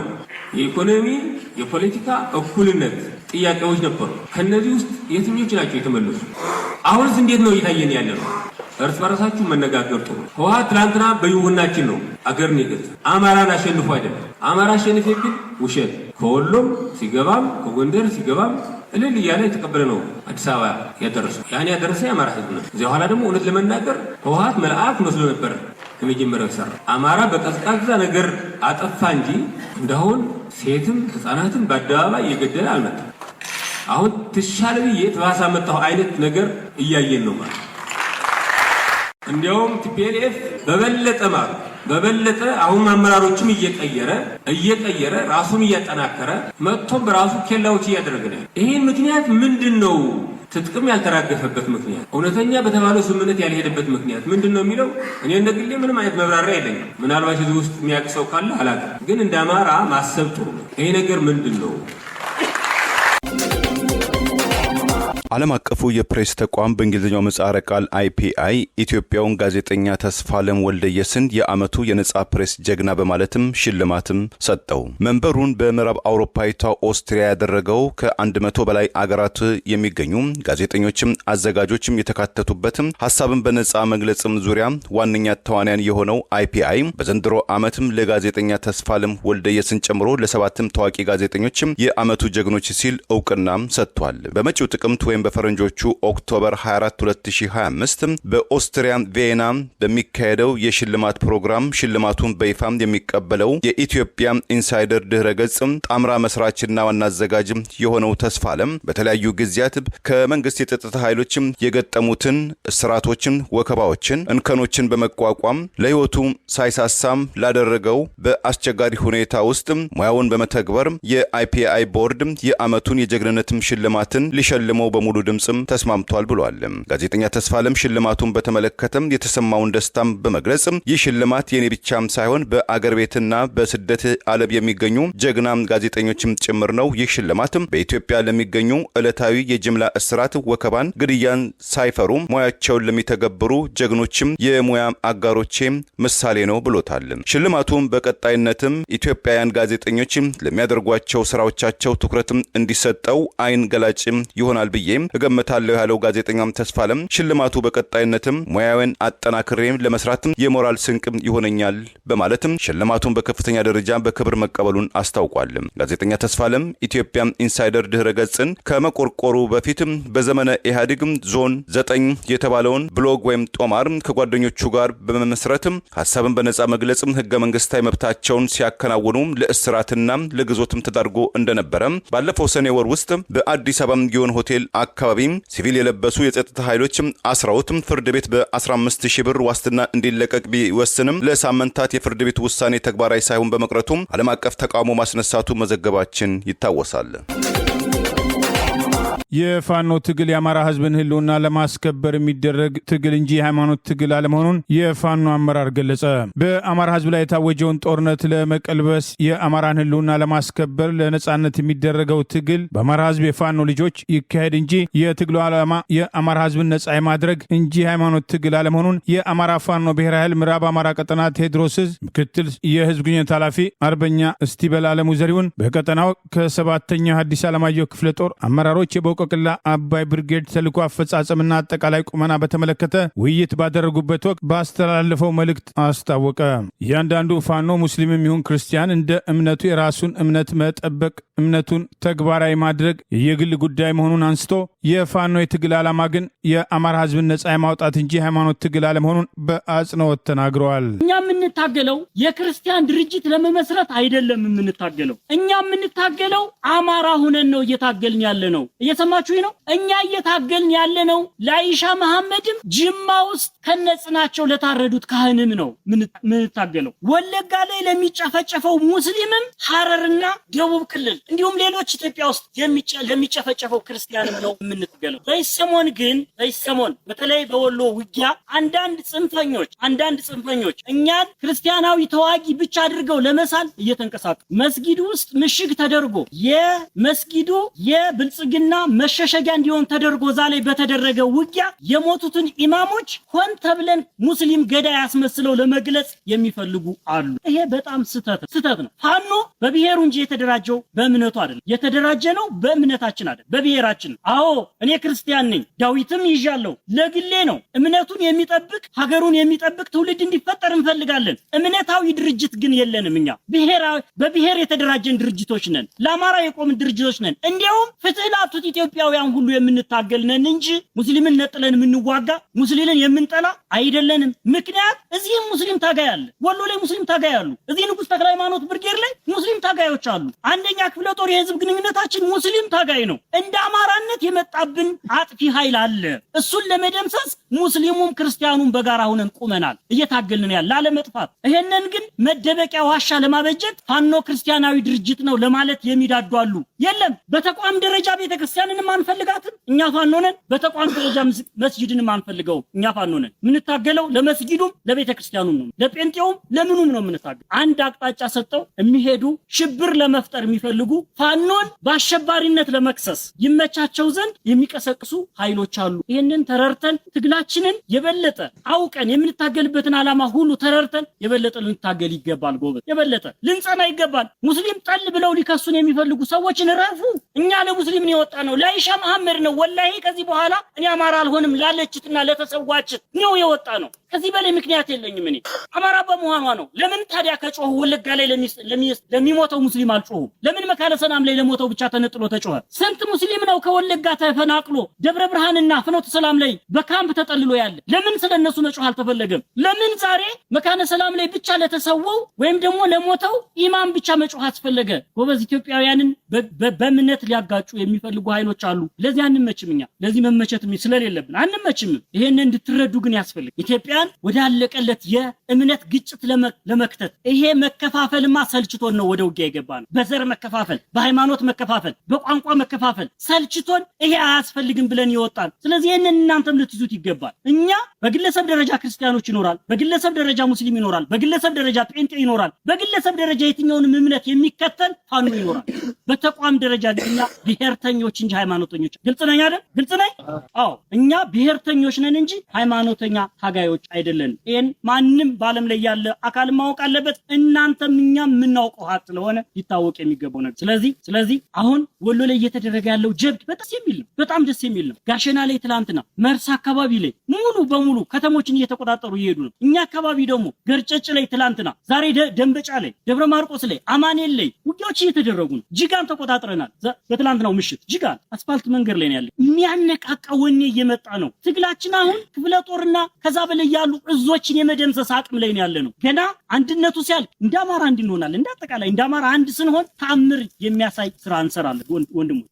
S3: የኢኮኖሚ የፖለቲካ እኩልነት ጥያቄዎች ነበሩ። ከነዚህ ውስጥ የትኞቹ ናቸው የተመለሱ? አሁንስ እንዴት ነው እየታየን ያለ ነው? እርስ በራሳችሁ መነጋገር ጥሩ። ህወሓት ትላንትና በይሁናችን ነው አገርን የገዛ አማራን አሸንፎ አይደለም። አማራ አሸንፎ ግን ውሸት። ከወሎም ሲገባም ከጎንደር ሲገባም እልል እያለ የተቀበለ ነው አዲስ አበባ ያደረሰው። ያን ያደረሰ የአማራ ህዝብ ነው። እዚያ በኋላ ደግሞ እውነት ለመናገር ህወሓት መልአክ መስሎ ነበር ከመጀመሪያው ይሰራ። አማራ በቀዝቃዛ ነገር አጠፋ እንጂ እንደአሁን ሴትም ህፃናትም በአደባባይ እየገደለ አልመጣም። አሁን ትሻለ ብዬ ተባሳ መጣሁ አይነት ነገር እያየን ነው ማለት። እንዲያውም ቲፒኤልኤፍ በበለጠ አሁን አመራሮችም እየቀየረ ራሱን እያጠናከረ መጥቶም በራሱ ኬላዎች እያደረገ ነው። ይሄን ምክንያት ምንድነው? ትጥቅም ያልተራገፈበት ምክንያት፣ እውነተኛ በተባለው ስምምነት ያልሄደበት ምክንያት ምንድነው የሚለው እኔ እንደግሌ ምንም አይነት መብራሪያ የለኝም። ምናልባት እዚህ ውስጥ የሚያቅሰው ካለ አላውቅም። ግን እንደ አማራ ማሰብ ጥሩ ነው። ይሄ ነገር ምንድነው?
S2: ዓለም አቀፉ የፕሬስ ተቋም በእንግሊዝኛው ምህጻረ ቃል IPI ኢትዮጵያውን ጋዜጠኛ ተስፋለም ወልደየስን የዓመቱ የነጻ ፕሬስ ጀግና በማለትም ሽልማትም ሰጠው። መንበሩን በምዕራብ አውሮፓዊቷ ኦስትሪያ ያደረገው ከ100 በላይ አገራት የሚገኙ ጋዜጠኞችም አዘጋጆችም የተካተቱበትም ሐሳብን በነጻ መግለጽም ዙሪያ ዋነኛ ተዋናያን የሆነው IPI በዘንድሮ ዓመትም ለጋዜጠኛ ተስፋለም ወልደየስን ጨምሮ ለሰባትም ታዋቂ ጋዜጠኞችም የዓመቱ ጀግኖች ሲል ዕውቅና ሰጥቷል። በመጪው ጥቅምት ወይም በፈረንጆቹ ኦክቶበር 24 2025 በኦስትሪያ ቪየና በሚካሄደው የሽልማት ፕሮግራም ሽልማቱን በይፋ የሚቀበለው የኢትዮጵያ ኢንሳይደር ድህረ ገጽ ጣምራ መስራችና ዋና አዘጋጅ የሆነው ተስፋለም በተለያዩ ጊዜያት ከመንግስት የጸጥታ ኃይሎች የገጠሙትን እስራቶችን፣ ወከባዎችን፣ እንከኖችን በመቋቋም ለህይወቱ ሳይሳሳም ላደረገው በአስቸጋሪ ሁኔታ ውስጥ ሙያውን በመተግበር የIPI ቦርድ የዓመቱን የጀግንነትም ሽልማትን ሊሸልመው በሙሉ ድምጽም ተስማምቷል ብሏል። ጋዜጠኛ ተስፋለም ሽልማቱን በተመለከተም የተሰማውን ደስታም በመግለጽ ይህ ሽልማት የኔ ብቻም ሳይሆን በአገር ቤትና በስደት ዓለም የሚገኙ ጀግና ጋዜጠኞችም ጭምር ነው። ይህ ሽልማትም በኢትዮጵያ ለሚገኙ ዕለታዊ የጅምላ እስራት፣ ወከባን፣ ግድያን ሳይፈሩ ሙያቸውን ለሚተገብሩ ጀግኖችም የሙያ አጋሮቼ ምሳሌ ነው ብሎታል። ሽልማቱም በቀጣይነትም ኢትዮጵያውያን ጋዜጠኞች ለሚያደርጓቸው ስራዎቻቸው ትኩረትም እንዲሰጠው አይን ገላጭም ይሆናል ብዬ እገምታለሁ ያለው ጋዜጠኛም ተስፋለም ሽልማቱ በቀጣይነትም ሙያውን አጠናክሬም ለመስራትም የሞራል ስንቅም ይሆነኛል በማለትም ሽልማቱን በከፍተኛ ደረጃ በክብር መቀበሉን አስታውቋል። ጋዜጠኛ ተስፋለም ኢትዮጵያ ኢንሳይደር ድህረ ገጽን ከመቆርቆሩ በፊትም በዘመነ ኢህአዴግ ዞን 9 የተባለውን ብሎግ ወይም ጦማር ከጓደኞቹ ጋር በመመስረትም ሐሳብን በነጻ መግለጽም ህገ መንግስታዊ መብታቸውን ሲያከናውኑ ለእስራትና ለግዞትም ተዳርጎ እንደነበረ ባለፈው ሰኔ ወር ውስጥ በአዲስ አበባ ጊዮን ሆቴል አካባቢ ሲቪል የለበሱ የጸጥታ ኃይሎች አስራውትም ፍርድ ቤት በ15000 ብር ዋስትና እንዲለቀቅ ቢወስንም ለሳምንታት የፍርድ ቤት ውሳኔ ተግባራዊ ሳይሆን በመቅረቱም ዓለም አቀፍ ተቃውሞ ማስነሳቱ መዘገባችን ይታወሳል።
S1: የፋኖ ትግል የአማራ ህዝብን ህልውና ለማስከበር የሚደረግ ትግል እንጂ የሃይማኖት ትግል አለመሆኑን የፋኖ አመራር ገለጸ። በአማራ ህዝብ ላይ የታወጀውን ጦርነት ለመቀልበስ የአማራን ህልውና ለማስከበር ለነጻነት የሚደረገው ትግል በአማራ ህዝብ የፋኖ ልጆች ይካሄድ እንጂ የትግሉ ዓላማ የአማራ ህዝብን ነጻ የማድረግ እንጂ የሃይማኖት ትግል አለመሆኑን የአማራ ፋኖ ብሔራዊ ኃይል ምዕራብ አማራ ቀጠና ቴዎድሮስ ምክትል የህዝብ ግንኙነት ኃላፊ አርበኛ እስቲበል አለሙ ዘሪሁን በቀጠናው ከ7ኛው ሐዲስ ዓለማየሁ ክፍለ ጦር አመራሮች የበውቀ የሰቆቅላ አባይ ብርጌድ ተልዕኮ አፈጻጸምና አጠቃላይ ቁመና በተመለከተ ውይይት ባደረጉበት ወቅት ባስተላለፈው መልእክት አስታወቀ። እያንዳንዱ ፋኖ ሙስሊምም ይሁን ክርስቲያን እንደ እምነቱ የራሱን እምነት መጠበቅ፣ እምነቱን ተግባራዊ ማድረግ የግል ጉዳይ መሆኑን አንስቶ የፋኖ የትግል ዓላማ ግን የአማራ ሕዝብን ነጻ የማውጣት እንጂ ሃይማኖት ትግል አለመሆኑን በአጽንኦት ተናግረዋል።
S4: እኛ የምንታገለው የክርስቲያን ድርጅት ለመመስረት አይደለም። እኛ የምንታገለው አማራ ሁነን ነው እየታገልን ያለ ነው። እየሰማችሁ ነው። እኛ እየታገልን ያለ ነው ለአይሻ መሐመድም ጅማ ውስጥ ከነጽናቸው ለታረዱት ካህንም ነው የምንታገለው። ወለጋ ላይ ለሚጨፈጨፈው ሙስሊምም ሐረርና ደቡብ ክልል እንዲሁም ሌሎች ኢትዮጵያ ውስጥ ለሚጨፈጨፈው ክርስቲያንም ነው የምንታገለው። በይሰሞን በተለይ በወሎ ውጊያ አንዳንድ ጽንፈኞች እኛን ክርስቲያናዊ ተዋጊ ብቻ አድርገው ለመሳል እየተንቀሳቀሱ መስጊድ ውስጥ ምሽግ ተደርጎ የመስጊዱ የብልጽግና መሸሸጊያ እንዲሆን ተደርጎ ዛ ላይ በተደረገ ውጊያ የሞቱትን ኢማሞች ሆን ተብለን ሙስሊም ገዳይ ያስመስለው ለመግለጽ የሚፈልጉ አሉ። ይሄ በጣም ስህተት ነው። ፋኖ በብሔሩ እንጂ የተደራጀው በእምነቱ አይደለም። የተደራጀ ነው በእምነታችን አይደለም፣ በብሔራችን። አዎ እኔ ክርስቲያን ነኝ፣ ዳዊትም ይዣለሁ። ለግሌ ነው። እምነቱን የሚጠብቅ ሀገሩን የሚጠብቅ ትውልድ እንዲፈጠር እንፈልጋለን። እምነታዊ ድርጅት ግን የለንም። እኛ በብሔር የተደራጀን ድርጅቶች ነን። ለአማራ የቆምን ድርጅቶች ነን። እንዲያውም ፍትህ ላጡት ኢትዮጵያውያን ሁሉ የምንታገል ነን እንጂ ሙስሊምን ነጥለን የምንዋጋ ሙስሊምን የምንጠላ አይደለንም። ምክንያት እዚህም ሙስሊም ታጋይ አለ። ወሎ ላይ ሙስሊም ታጋይ አሉ። እዚህ ንጉሥ ተክለ ሃይማኖት ብርጌድ ላይ ሙስሊም ታጋዮች አሉ። አንደኛ ክፍለ ጦር የህዝብ ግንኙነታችን ሙስሊም ታጋይ ነው። እንደ አማራነት የመጣብን አጥፊ ኃይል አለ። እሱን ለመደምሰስ ሙስሊሙም ክርስቲያኑም በጋራ ሆነን ቁመናል፣ እየታገልን ያለ ላለመጥፋት። ይሄንን ግን መደበቂያ ዋሻ ለማበጀት ፋኖ ክርስቲያናዊ ድርጅት ነው ለማለት የሚዳዱ አሉ። የለም በተቋም ደረጃ ቤተክርስቲያንንም አንፈልጋትም፣ እኛ ፋኖ ነን። በተቋም ደረጃ መስጂድንም አንፈልገውም፣ እኛ ፋኖ ነን። የምንታገለው ለመስጊዱም ለቤተክርስቲያኑም ነው፣ ለጴንጤውም ለምኑም ነው የምንታገለው። አንድ አቅጣጫ ሰጠው የሚሄዱ ሽብር ለመፍጠር የሚፈልጉ ፋኖን በአሸባሪነት ለመክሰስ ይመቻቸው ዘንድ የሚቀሰቅሱ ኃይሎች አሉ። ይህንን ተረርተን ትግላችንን የበለጠ አውቀን የምንታገልበትን ዓላማ ሁሉ ተረርተን የበለጠ ልንታገል ይገባል። ጎበዝ የበለጠ ልንጸና ይገባል። ሙስሊም ጠል ብለው ሊከሱን የሚፈልጉ ሰዎችን ረፉ። እኛ ለሙስሊም ነው የወጣ ነው፣ ለአይሻ መሐመድ ነው። ወላሂ ከዚህ በኋላ እኔ አማራ አልሆንም ላለችትና ለተሰዋችት ነው የወጣ ነው። ከዚህ በላይ ምክንያት የለኝም። እኔ አማራ በመሆኗ ነው። ለምን ታዲያ ከጮሁ ወለጋ ላይ ለሚሞተው ሙስሊም አልጮሁ? ለምን መካነ ሰላም ላይ ለሞተው ብቻ ተነጥሎ ተጮኸ? ስንት ሙስሊም ነው ከወለጋ ተፈናቅሎ ደብረ ብርሃንና ፍኖተ ሰላም ላይ በካምፕ ተጠልሎ ያለ? ለምን ስለነሱ መጮህ አልተፈለገም? ለምን ዛሬ መካነ ሰላም ላይ ብቻ ለተሰወው ወይም ደግሞ ለሞተው ኢማም ብቻ መጮህ አስፈለገ? ጎበዝ ኢትዮጵያውያንን በእምነት ሊያጋጩ የሚፈልጉ ኃይሎች አሉ። ለዚህ አንመችም። እኛ ለዚህ መመቸት ስለሌለብን አንመችም። ይሄን እንድትረዱ ግን ያስፈልግ። ኢትዮጵያን ወደ አለቀለት የእምነት ግጭት ለመክተት ይሄ መከፋፈልማ ሰልችቶን ነው ወደ ውጊያ የገባነው። በዘር መከፋፈል፣ በሃይማኖት መከፋፈል፣ በቋንቋ መከፋፈል ሰልችቶን ይሄ አያስፈልግም ብለን ይወጣል። ስለዚህ ይሄንን እናንተም ልትይዙት ይገባል። እኛ በግለሰብ ደረጃ ክርስቲያኖች ይኖራል፣ በግለሰብ ደረጃ ሙስሊም ይኖራል፣ በግለሰብ ደረጃ ጴንጤ ይኖራል፣ በግለሰብ ደረጃ የትኛውንም እምነት የሚከተል ፋኖ ይኖራል። በተቋም ደረጃ እኛ ብሔርተኞች እንጂ ሃይማኖተኞች። ግልጽ ነኝ አይደል? ግልጽ ነኝ። አዎ እኛ ብሔርተኞች ነን እንጂ ሃይማኖተኛ ታጋዮች አይደለንም። ይሄን ማንም በዓለም ላይ ያለ አካል ማወቅ አለበት። እናንተም እኛም የምናውቀው ሀቅ ስለሆነ ሊታወቅ የሚገባው ነገር። ስለዚህ አሁን ወሎ ላይ እየተደረገ ያለው ጀብድ በጣም ደስ የሚል ነው። ጋሸና ላይ ትላንትና መርሳ አካባቢ ላይ ሙሉ በሙሉ ከተሞችን እየተቆጣጠሩ እየሄዱ ነው። እኛ አካባቢ ደግሞ ገርጨጭ ላይ ትላንትና፣ ዛሬ ደንበጫ ላይ፣ ደብረ ማርቆስ ላይ፣ አማኔል ላይ ውጊያዎች እየተደረጉ ነው። ጅጋን ተቆጣጥረናል። በትላንትናው ምሽት ጅጋን አስፋልት መንገድ ላይ ነው ያለ። የሚያነቃቃ ወኔ እየመጣ ነው። ትግላችን አሁን ክፍለ ጦርና ከዛ በላይ ያሉ እዞችን የመደምሰስ አቅም ላይ ነው ያለ ነው። ገና አንድነቱ ሲያልቅ እንደ አማራ እንድንሆናለን። እንደ አጠቃላይ እንደ አማራ አንድ ስንሆን ተአምር የሚያሳይ ስራ እንሰራለን ወንድሞች።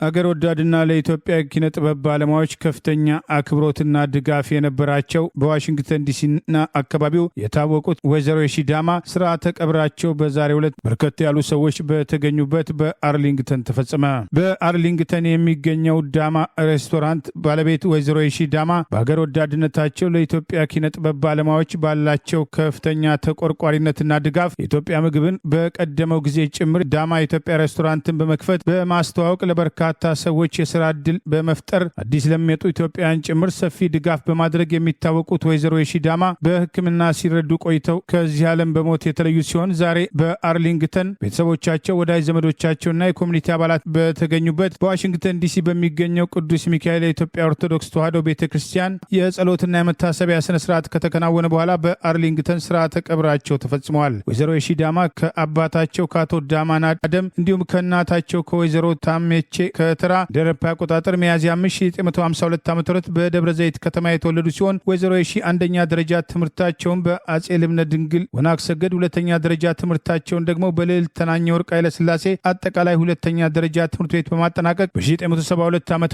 S1: አገር ወዳድና ለኢትዮጵያ ኪነ ጥበብ ባለሙያዎች ከፍተኛ አክብሮትና ድጋፍ የነበራቸው በዋሽንግተን ዲሲና አካባቢው የታወቁት ወይዘሮ የሺዳማ ስርዓተ ቀብራቸው በዛሬው ዕለት በርከት ያሉ ሰዎች በተገኙበት በአርሊንግተን ተፈጸመ። በአርሊንግተን የሚገኘው ዳማ ሬስቶራንት ባለቤት ወይዘሮ የሺዳማ በአገር ወዳድነታቸው ለኢትዮጵያ ኪነ ጥበብ ባለሙያዎች ባላቸው ከፍተኛ ተቆርቋሪነትና ድጋፍ የኢትዮጵያ ምግብን በቀደመው ጊዜ ጭምር ዳማ የኢትዮጵያ ሬስቶራንትን በመክፈት በማስተዋወቅ ለበርካታ ለበርካታ ሰዎች የስራ ዕድል በመፍጠር አዲስ ለሚመጡ ኢትዮጵያውያን ጭምር ሰፊ ድጋፍ በማድረግ የሚታወቁት ወይዘሮ የሺዳማ በሕክምና ሲረዱ ቆይተው ከዚህ ዓለም በሞት የተለዩ ሲሆን ዛሬ በአርሊንግተን ቤተሰቦቻቸው፣ ወዳጅ ዘመዶቻቸውና የኮሚኒቲ አባላት በተገኙበት በዋሽንግተን ዲሲ በሚገኘው ቅዱስ ሚካኤል የኢትዮጵያ ኦርቶዶክስ ተዋሕዶ ቤተክርስቲያን የጸሎትና የመታሰቢያ ስነ ስርዓት ከተከናወነ በኋላ በአርሊንግተን ስርዓተ ቀብራቸው ተፈጽመዋል። ወይዘሮ የሺዳማ ከአባታቸው ከአቶ ዳማና አደም እንዲሁም ከእናታቸው ከወይዘሮ ታሜቼ ከተራ ደረፓ አቆጣጠር ሚያዝያ 1952 ዓ.ም በደብረ ዘይት ከተማ የተወለዱ ሲሆን ወይዘሮ የሺ አንደኛ ደረጃ ትምህርታቸውን በአጼ ልብነ ድንግል ወናግ ሰገድ፣ ሁለተኛ ደረጃ ትምህርታቸውን ደግሞ በልዕልት ተናኘ ወርቅ ኃይለ ሥላሴ አጠቃላይ ሁለተኛ ደረጃ ትምህርት ቤት በማጠናቀቅ በ1972 ዓ.ም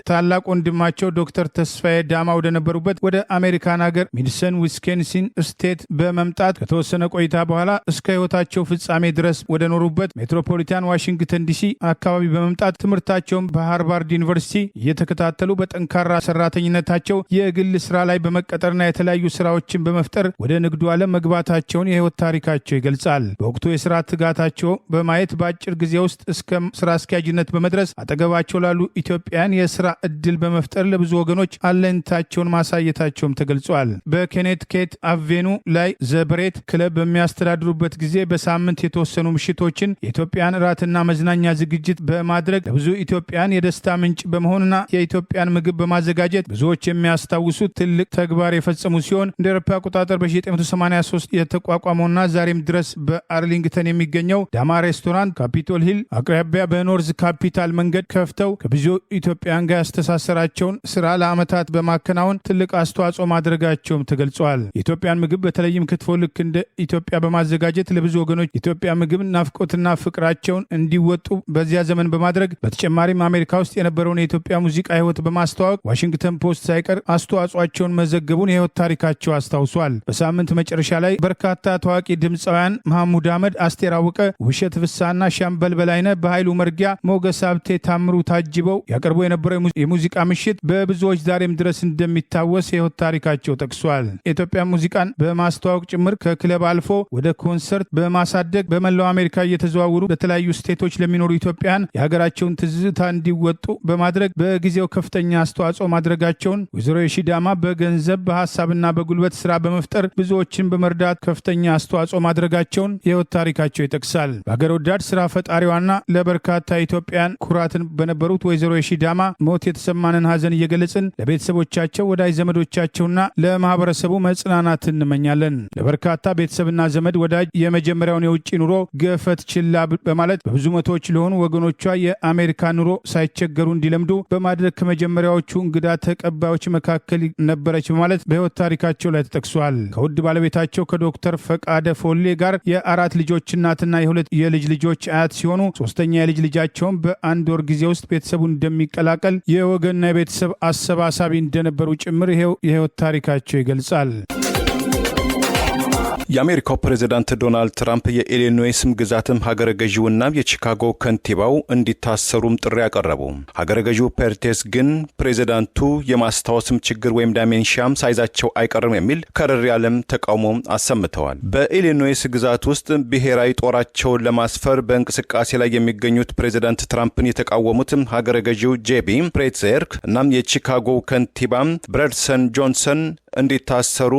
S1: ታላቅ ወንድማቸው ዶክተር ተስፋዬ ዳማ ወደ ነበሩበት ወደ አሜሪካን ሀገር ሜዲሰን ዊስኮንሲን ስቴት በመምጣት ከተወሰነ ቆይታ በኋላ እስከ ሕይወታቸው ፍጻሜ ድረስ ወደ ኖሩበት ሜትሮፖሊታን ዋሽንግተን ዲሲ አካባቢ በመምጣት ትምህርታቸውን በሃርቫርድ ዩኒቨርሲቲ እየተከታተሉ በጠንካራ ሰራተኝነታቸው የግል ስራ ላይ በመቀጠርና የተለያዩ ስራዎችን በመፍጠር ወደ ንግዱ ዓለም መግባታቸውን የህይወት ታሪካቸው ይገልጻል። በወቅቱ የስራ ትጋታቸው በማየት በአጭር ጊዜ ውስጥ እስከ ስራ አስኪያጅነት በመድረስ አጠገባቸው ላሉ ኢትዮጵያውያን የስራ እድል በመፍጠር ለብዙ ወገኖች አለኝታቸውን ማሳየታቸውም ተገልጿል። በኬኔት ኬት አቬኑ ላይ ዘብሬት ክለብ በሚያስተዳድሩበት ጊዜ በሳምንት የተወሰኑ ምሽቶችን የኢትዮጵያን እራትና መዝናኛ ዝግጅት በማድረግ ለብዙ ኢትዮጵያን የደስታ ምንጭ በመሆንና የኢትዮጵያን ምግብ በማዘጋጀት ብዙዎች የሚያስታውሱት ትልቅ ተግባር የፈጸሙ ሲሆን እንደ አውሮፓ አቆጣጠር በ1983 የተቋቋመውና ዛሬም ድረስ በአርሊንግተን የሚገኘው ዳማ ሬስቶራንት ካፒቶል ሂል አቅራቢያ በኖርዝ ካፒታል መንገድ ከፍተው ከብዙ ኢትዮጵያን ጋር ያስተሳሰራቸውን ስራ ለዓመታት በማከናወን ትልቅ አስተዋጽኦ ማድረጋቸውም ተገልጿል። የኢትዮጵያን ምግብ በተለይም ክትፎ ልክ እንደ ኢትዮጵያ በማዘጋጀት ለብዙ ወገኖች ኢትዮጵያ ምግብ ናፍቆትና ፍቅራቸውን እንዲወጡ በዚያ ዘመን በማድረግ በተጨማሪም አሜሪካ ውስጥ የነበረውን የኢትዮጵያ ሙዚቃ ህይወት በማስተዋወቅ ዋሽንግተን ፖስት ሳይቀር አስተዋጽኦአቸውን መዘገቡን የህይወት ታሪካቸው አስታውሷል። በሳምንት መጨረሻ ላይ በርካታ ታዋቂ ድምፃውያን መሐሙድ አህመድ፣ አስቴር አወቀ፣ ውብሸት ፍሳና ሻምበል በላይነህ፣ በኃይሉ መርጊያ፣ ሞገስ ሀብቴ ታምሩ ታጅበው ያቀርቡ የነበረው የሙዚቃ ምሽት በብዙዎች ዛሬም ድረስ እንደሚታወስ የህይወት ታሪካቸው ጠቅሷል። የኢትዮጵያ ሙዚቃን በማስተዋወቅ ጭምር ከክለብ አልፎ ወደ ኮንሰርት በማሳደግ በመላው አሜሪካ እየተዘዋወሩ በተለያዩ ስቴቶች ለሚኖሩ ኢትዮጵያን የሀገራቸውን ትዝታ እንዲወጡ በማድረግ በጊዜው ከፍተኛ አስተዋጽኦ ማድረጋቸውን ወይዘሮ የሺዳማ በገንዘብ በሀሳብና በጉልበት ስራ በመፍጠር ብዙዎችን በመርዳት ከፍተኛ አስተዋጽኦ ማድረጋቸውን የህይወት ታሪካቸው ይጠቅሳል። በሀገር ወዳድ ስራ ፈጣሪዋና ለበርካታ ኢትዮጵያን ኩራትን በነበሩት ወይዘሮ የሺዳማ ሞት የተሰማንን ሀዘን እየገለጽን ለቤተሰቦቻቸው፣ ወዳጅ ዘመዶቻቸውና ለማህበረሰቡ መጽናናት እንመኛለን። ለበርካታ ቤተሰብና ዘመድ ወዳጅ የመጀመሪያውን የውጭ ኑሮ ገፈት ችላ በማለት በብዙ መቶዎች ለሆኑ ወገኖቿ የአሜሪካ ኑሮ ሳይቸገሩ እንዲለምዱ በማድረግ ከመጀመሪያዎቹ እንግዳ ተቀባዮች መካከል ነበረች በማለት በህይወት ታሪካቸው ላይ ተጠቅሷል። ከውድ ባለቤታቸው ከዶክተር ፈቃደ ፎሌ ጋር የአራት ልጆች እናትና የሁለት የልጅ ልጆች አያት ሲሆኑ ሶስተኛ የልጅ ልጃቸውን በአንድ ወር ጊዜ ውስጥ ቤተሰቡን እንደሚቀላቀል የወገንና የቤተሰብ አሰባሳቢ እንደነበሩ ጭምር ይሄው የህይወት ታሪካቸው ይገልጻል።
S2: የአሜሪካው ፕሬዝዳንት ዶናልድ ትራምፕ የኢሊኖይስም ግዛትም ሀገረ ገዢውና የቺካጎ ከንቲባው እንዲታሰሩም ጥሪ ያቀረቡ። ሀገረ ገዢው ፐርቴስ ግን ፕሬዝዳንቱ የማስታወስም ችግር ወይም ዳሜንሺያም ሳይዛቸው አይቀርም የሚል ከረር ያለም ተቃውሞ አሰምተዋል። በኢሊኖይስ ግዛት ውስጥ ብሔራዊ ጦራቸውን ለማስፈር በእንቅስቃሴ ላይ የሚገኙት ፕሬዝዳንት ትራምፕን የተቃወሙት ሀገረ ገዢው ጄቢ ፕሬትዘርክ እናም የቺካጎ ከንቲባም ብረድሰን ጆንሰን እንዲታሰሩ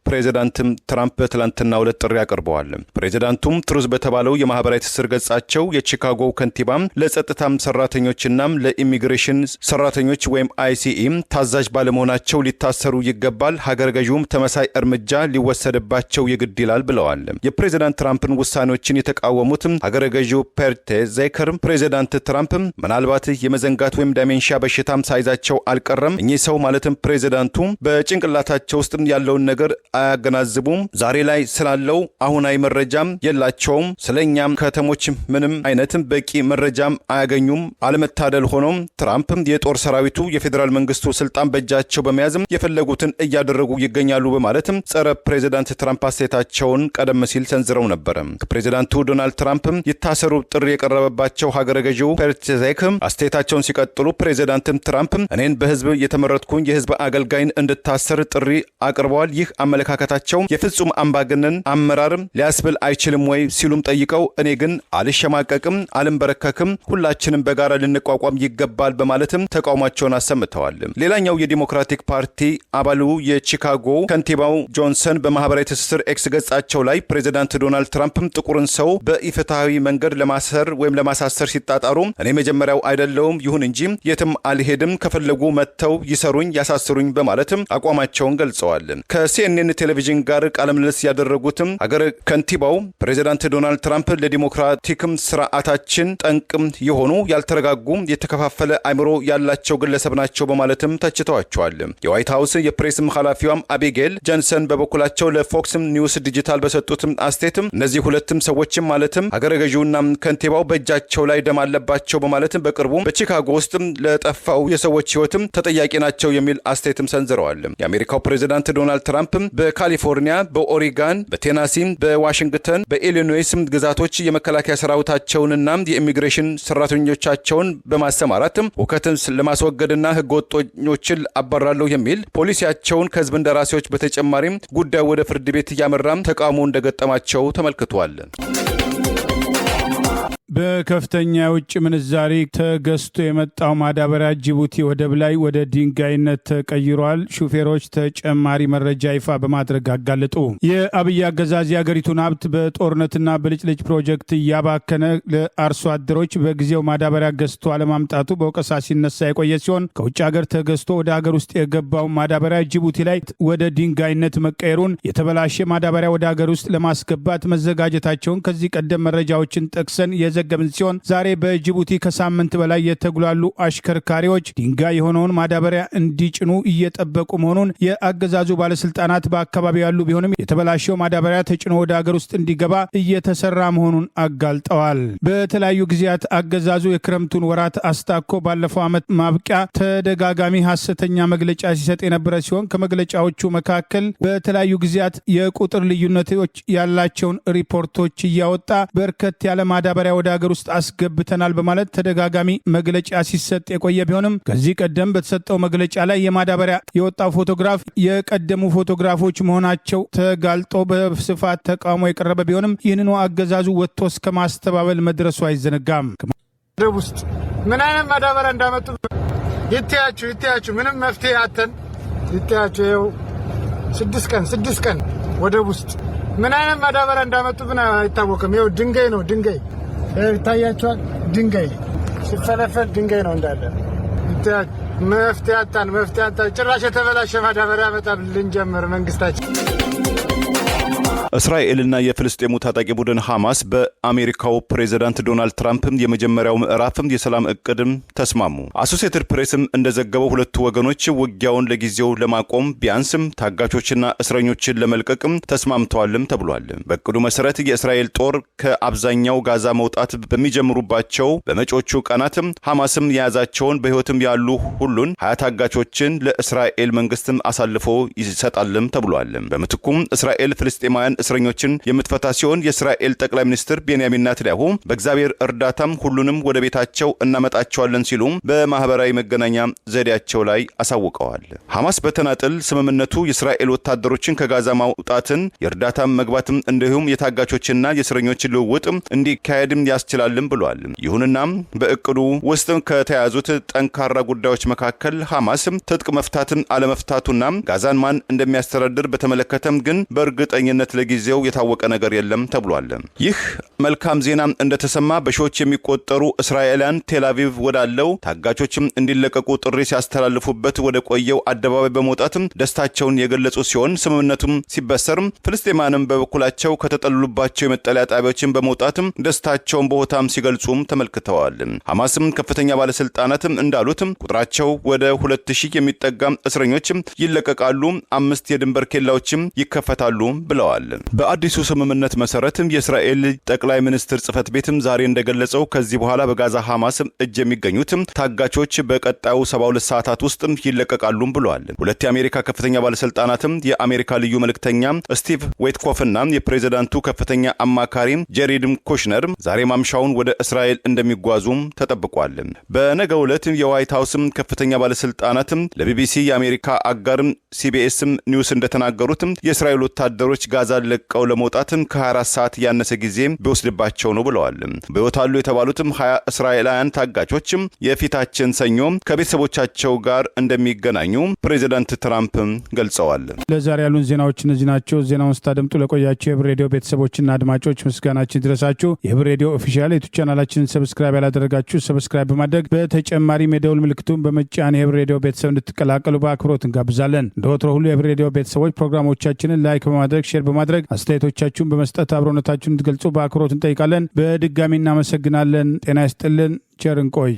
S2: ፕሬዚዳንትም ትራምፕ በትላንትናው ዕለት ጥሪ አቅርበዋል። ፕሬዚዳንቱም ትሩዝ በተባለው የማህበራዊ ትስስር ገጻቸው የቺካጎ ከንቲባም ለጸጥታም ሰራተኞችናም ለኢሚግሬሽን ሰራተኞች ወይም አይሲኢ ታዛዥ ባለመሆናቸው ሊታሰሩ ይገባል፣ ሀገር ገዢውም ተመሳይ እርምጃ ሊወሰድባቸው ይግድ ይላል ብለዋል። የፕሬዚዳንት ትራምፕን ውሳኔዎችን የተቃወሙት ሀገር ገዢው ፐርቴዘር ፕሬዚዳንት ትራምፕ ምናልባት የመዘንጋት ወይም ዳሜንሺያ በሽታም ሳይዛቸው አልቀረም፣ እኚህ ሰው ማለትም ፕሬዚዳንቱ በጭንቅላታቸው ውስጥ ያለውን ነገር አያገናዝቡም፣ ዛሬ ላይ ስላለው አሁናዊ መረጃም የላቸውም፣ ስለኛም ከተሞች ምንም አይነትም በቂ መረጃም አያገኙም። አለመታደል ሆኖም ትራምፕ የጦር ሰራዊቱ የፌዴራል መንግስቱ ስልጣን በእጃቸው በመያዝም የፈለጉትን እያደረጉ ይገኛሉ በማለትም ጸረ ፕሬዚዳንት ትራምፕ አስተያየታቸውን ቀደም ሲል ሰንዝረው ነበር። ፕሬዚዳንቱ ዶናልድ ትራምፕ ይታሰሩ ጥሪ የቀረበባቸው ሀገረ ገዢው ፐርቴዘር አስተያየታቸውን ሲቀጥሉ ፕሬዚዳንት ትራምፕ እኔን በህዝብ የተመረጥኩኝ የህዝብ አገልጋይን እንድታሰር ጥሪ አቅርበዋል። ይህ አመለካከት አመለካከታቸው የፍጹም አምባገነን አመራር ሊያስብል አይችልም ወይ ሲሉም ጠይቀው እኔ ግን አልሸማቀቅም፣ አልንበረከክም፣ ሁላችንም በጋራ ልንቋቋም ይገባል በማለትም ተቃውሟቸውን አሰምተዋል። ሌላኛው የዲሞክራቲክ ፓርቲ አባሉ የቺካጎ ከንቲባው ጆንሰን በማህበራዊ ትስስር ኤክስ ገጻቸው ላይ ፕሬዚዳንት ዶናልድ ትራምፕም ጥቁርን ሰው በኢፍትሃዊ መንገድ ለማሰር ወይም ለማሳሰር ሲጣጣሩ እኔ መጀመሪያው አይደለውም፣ ይሁን እንጂ የትም አልሄድም፣ ከፈለጉ መጥተው ይሰሩኝ ያሳስሩኝ በማለትም አቋማቸውን ገልጸዋል። ከሲኤንኤን ቴሌቪዥን ጋር ቃለ ምልልስ ያደረጉትም አገር ከንቲባው ፕሬዚዳንት ዶናልድ ትራምፕ ለዲሞክራቲክም ስርዓታችን ጠንቅም የሆኑ ያልተረጋጉ የተከፋፈለ አእምሮ ያላቸው ግለሰብ ናቸው በማለትም ተችተዋቸዋል። የዋይት ሀውስ የፕሬስም ኃላፊዋም አቢጌል ጆንሰን በበኩላቸው ለፎክስ ኒውስ ዲጂታል በሰጡትም አስተያየትም እነዚህ ሁለትም ሰዎችም ማለትም ሀገረ ገዢውና ከንቲባው በእጃቸው ላይ ደም አለባቸው በማለትም በቅርቡ በቺካጎ ውስጥ ለጠፋው የሰዎች ህይወትም ተጠያቂ ናቸው የሚል አስተያየትም ሰንዝረዋል። የአሜሪካው ፕሬዚዳንት ዶናልድ ትራምፕ በካሊፎርኒያ፣ በኦሪጋን፣ በቴናሲ፣ በዋሽንግተን፣ በኢሊኖይስ ግዛቶች የመከላከያ ሰራዊታቸውንና የኢሚግሬሽን ሰራተኞቻቸውን በማሰማራት ሁከትን ለማስወገድና ህገወጦችን አባራለሁ የሚል ፖሊሲያቸውን ከህዝብ እንደራሴዎች በተጨማሪም ጉዳዩ ወደ ፍርድ ቤት እያመራም ተቃውሞ እንደገጠማቸው ተመልክቷል።
S1: በከፍተኛ የውጭ ምንዛሪ ተገዝቶ የመጣው ማዳበሪያ ጅቡቲ ወደብ ላይ ወደ ድንጋይነት ተቀይሯል። ሹፌሮች ተጨማሪ መረጃ ይፋ በማድረግ አጋለጡ። የአብይ አገዛዝ የአገሪቱን ሀብት በጦርነትና በልጭልጭ ፕሮጀክት እያባከነ ለአርሶ አደሮች በጊዜው ማዳበሪያ ገዝቶ አለማምጣቱ በወቀሳ ሲነሳ የቆየ ሲሆን ከውጭ ሀገር ተገዝቶ ወደ ሀገር ውስጥ የገባው ማዳበሪያ ጅቡቲ ላይ ወደ ድንጋይነት መቀየሩን የተበላሸ ማዳበሪያ ወደ ሀገር ውስጥ ለማስገባት መዘጋጀታቸውን ከዚህ ቀደም መረጃዎችን ጠቅሰን የዘገብን ሲሆን ዛሬ በጅቡቲ ከሳምንት በላይ የተጉላሉ አሽከርካሪዎች ድንጋይ የሆነውን ማዳበሪያ እንዲጭኑ እየጠበቁ መሆኑን የአገዛዙ ባለስልጣናት በአካባቢው ያሉ ቢሆንም የተበላሸው ማዳበሪያ ተጭኖ ወደ ሀገር ውስጥ እንዲገባ እየተሰራ መሆኑን አጋልጠዋል። በተለያዩ ጊዜያት አገዛዙ የክረምቱን ወራት አስታኮ ባለፈው ዓመት ማብቂያ ተደጋጋሚ ሐሰተኛ መግለጫ ሲሰጥ የነበረ ሲሆን ከመግለጫዎቹ መካከል በተለያዩ ጊዜያት የቁጥር ልዩነቶች ያላቸውን ሪፖርቶች እያወጣ በርከት ያለ ማዳበሪያ ወደ ሀገር ውስጥ አስገብተናል በማለት ተደጋጋሚ መግለጫ ሲሰጥ የቆየ ቢሆንም ከዚህ ቀደም በተሰጠው መግለጫ ላይ የማዳበሪያ የወጣው ፎቶግራፍ የቀደሙ ፎቶግራፎች መሆናቸው ተጋልጦ በስፋት ተቃውሞ የቀረበ ቢሆንም ይህንኑ አገዛዙ ወጥቶ እስከ ማስተባበል መድረሱ አይዘነጋም።
S5: ወደብ ውስጥ ምን አይነት ማዳበሪያ እንዳመጡ ይታያችሁ ምንም መፍትሄ አተን ይታያችሁ። ይኸው 6 ቀን ወደብ ውስጥ ምን አይነት ማዳበሪያ እንዳመጡብን አይታወቅም። ይኸው ድንጋይ ነው፣ ድንጋይ ይታያችኋል። ድንጋይ ሲፈለፈል ድንጋይ ነው እንዳለ ይታያችሁ። መፍትሄ አጣን። ጭራሽ የተበላሸ ማዳበሪያ በጣም ልንጀምር መንግስታችን።
S2: እስራኤልና የፍልስጤሙ ታጣቂ ቡድን ሐማስ በአሜሪካው ፕሬዚዳንት ዶናልድ ትራምፕ የመጀመሪያው ምዕራፍም የሰላም እቅድም ተስማሙ። አሶሲኤትድ ፕሬስም እንደዘገበው ሁለቱ ወገኖች ውጊያውን ለጊዜው ለማቆም ቢያንስም ታጋቾችና እስረኞችን ለመልቀቅም ተስማምተዋልም ተብሏል። በእቅዱ መሰረት የእስራኤል ጦር ከአብዛኛው ጋዛ መውጣት በሚጀምሩባቸው በመጪዎቹ ቀናትም ሐማስም የያዛቸውን በሕይወትም ያሉ ሁሉን 20 ታጋቾችን ለእስራኤል መንግስትም አሳልፎ ይሰጣልም ተብሏል። በምትኩም እስራኤል ፍልስጤማውያን እስረኞችን የምትፈታ ሲሆን የእስራኤል ጠቅላይ ሚኒስትር ቤንያሚን ኔታንያሁ በእግዚአብሔር እርዳታም ሁሉንም ወደ ቤታቸው እናመጣቸዋለን ሲሉ በማህበራዊ መገናኛ ዘዴያቸው ላይ አሳውቀዋል። ሐማስ በተናጥል ስምምነቱ የእስራኤል ወታደሮችን ከጋዛ ማውጣትን፣ የእርዳታ መግባትም እንዲሁም የታጋቾችና የእስረኞች ልውውጥ እንዲካሄድም ያስችላልም ብሏል። ይሁንና በእቅዱ ውስጥ ከተያዙት ጠንካራ ጉዳዮች መካከል ሐማስ ትጥቅ መፍታትን አለመፍታቱና ጋዛን ማን እንደሚያስተዳድር በተመለከተም ግን በእርግጠኝነት ጊዜው የታወቀ ነገር የለም ተብሏል። ይህ መልካም ዜና እንደተሰማ በሺዎች የሚቆጠሩ እስራኤላውያን ቴልአቪቭ ወዳለው ታጋቾችም እንዲለቀቁ ጥሪ ሲያስተላልፉበት ወደ ቆየው አደባባይ በመውጣትም ደስታቸውን የገለጹ ሲሆን ስምምነቱም ሲበሰር ፍልስጤማውያንም በበኩላቸው ከተጠለሉባቸው የመጠለያ ጣቢያዎችን በመውጣትም ደስታቸውን በሆታም ሲገልጹም ተመልክተዋል። ሐማስም ከፍተኛ ባለስልጣናትም እንዳሉትም ቁጥራቸው ወደ 2000 የሚጠጋ እስረኞች ይለቀቃሉ፣ 5 የድንበር ኬላዎችም ይከፈታሉ ብለዋል። በአዲሱ ስምምነት መሰረትም የእስራኤል ጠቅላይ ሚኒስትር ጽህፈት ቤትም ዛሬ እንደገለጸው ከዚህ በኋላ በጋዛ ሐማስ እጅ የሚገኙትም ታጋቾች በቀጣዩ 72 ሰዓታት ውስጥ ይለቀቃሉም ብለዋል። ሁለት የአሜሪካ ከፍተኛ ባለስልጣናትም የአሜሪካ ልዩ መልእክተኛ ስቲቭ ዌትኮፍና የፕሬዝዳንቱ ከፍተኛ አማካሪ ጄሬድ ኩሽነር ዛሬ ማምሻውን ወደ እስራኤል እንደሚጓዙም ተጠብቋል። በነገው ዕለት የዋይት ሃውስም ከፍተኛ ባለስልጣናትም ለቢቢሲ የአሜሪካ አጋርም ሲቢኤስ ኒውስ እንደተናገሩትም የእስራኤል ወታደሮች ጋዛ ለቀው ለመውጣትም ከ24 ሰዓት ያነሰ ጊዜ ቢወስድባቸው ነው ብለዋል። በወታሉ የተባሉትም 20 እስራኤላውያን ታጋቾችም የፊታችን ሰኞ ከቤተሰቦቻቸው ጋር እንደሚገናኙ ፕሬዝዳንት ትራምፕ ገልጸዋል።
S1: ለዛሬ ያሉን ዜናዎች እነዚህ ናቸው። ዜናውን ስታደምጡ ለቆያችሁ የህብር ሬዲዮ ቤተሰቦችና አድማጮች ምስጋናችን ድረሳችሁ። የህብር ሬዲዮ ኦፊሻል ዩቲዩብ ቻናላችንን ሰብስክራይብ ያላደረጋችሁ ሰብስክራይብ በማድረግ በተጨማሪም የደውል ምልክቱን በመጫን የህብር ሬዲዮ ቤተሰብ እንድትቀላቀሉ በአክብሮት እንጋብዛለን። እንደወትሮ ሁሉ የህብር ሬዲዮ ቤተሰቦች ፕሮግራሞቻችንን ላይክ በማድረግ ሼር በማድረግ አስተያየቶቻችሁን በመስጠት አብሮነታችሁን እንድትገልጹ በአክብሮት እንጠይቃለን። በድጋሚ እናመሰግናለን። ጤና ይስጥልን። ቸር እንቆይ።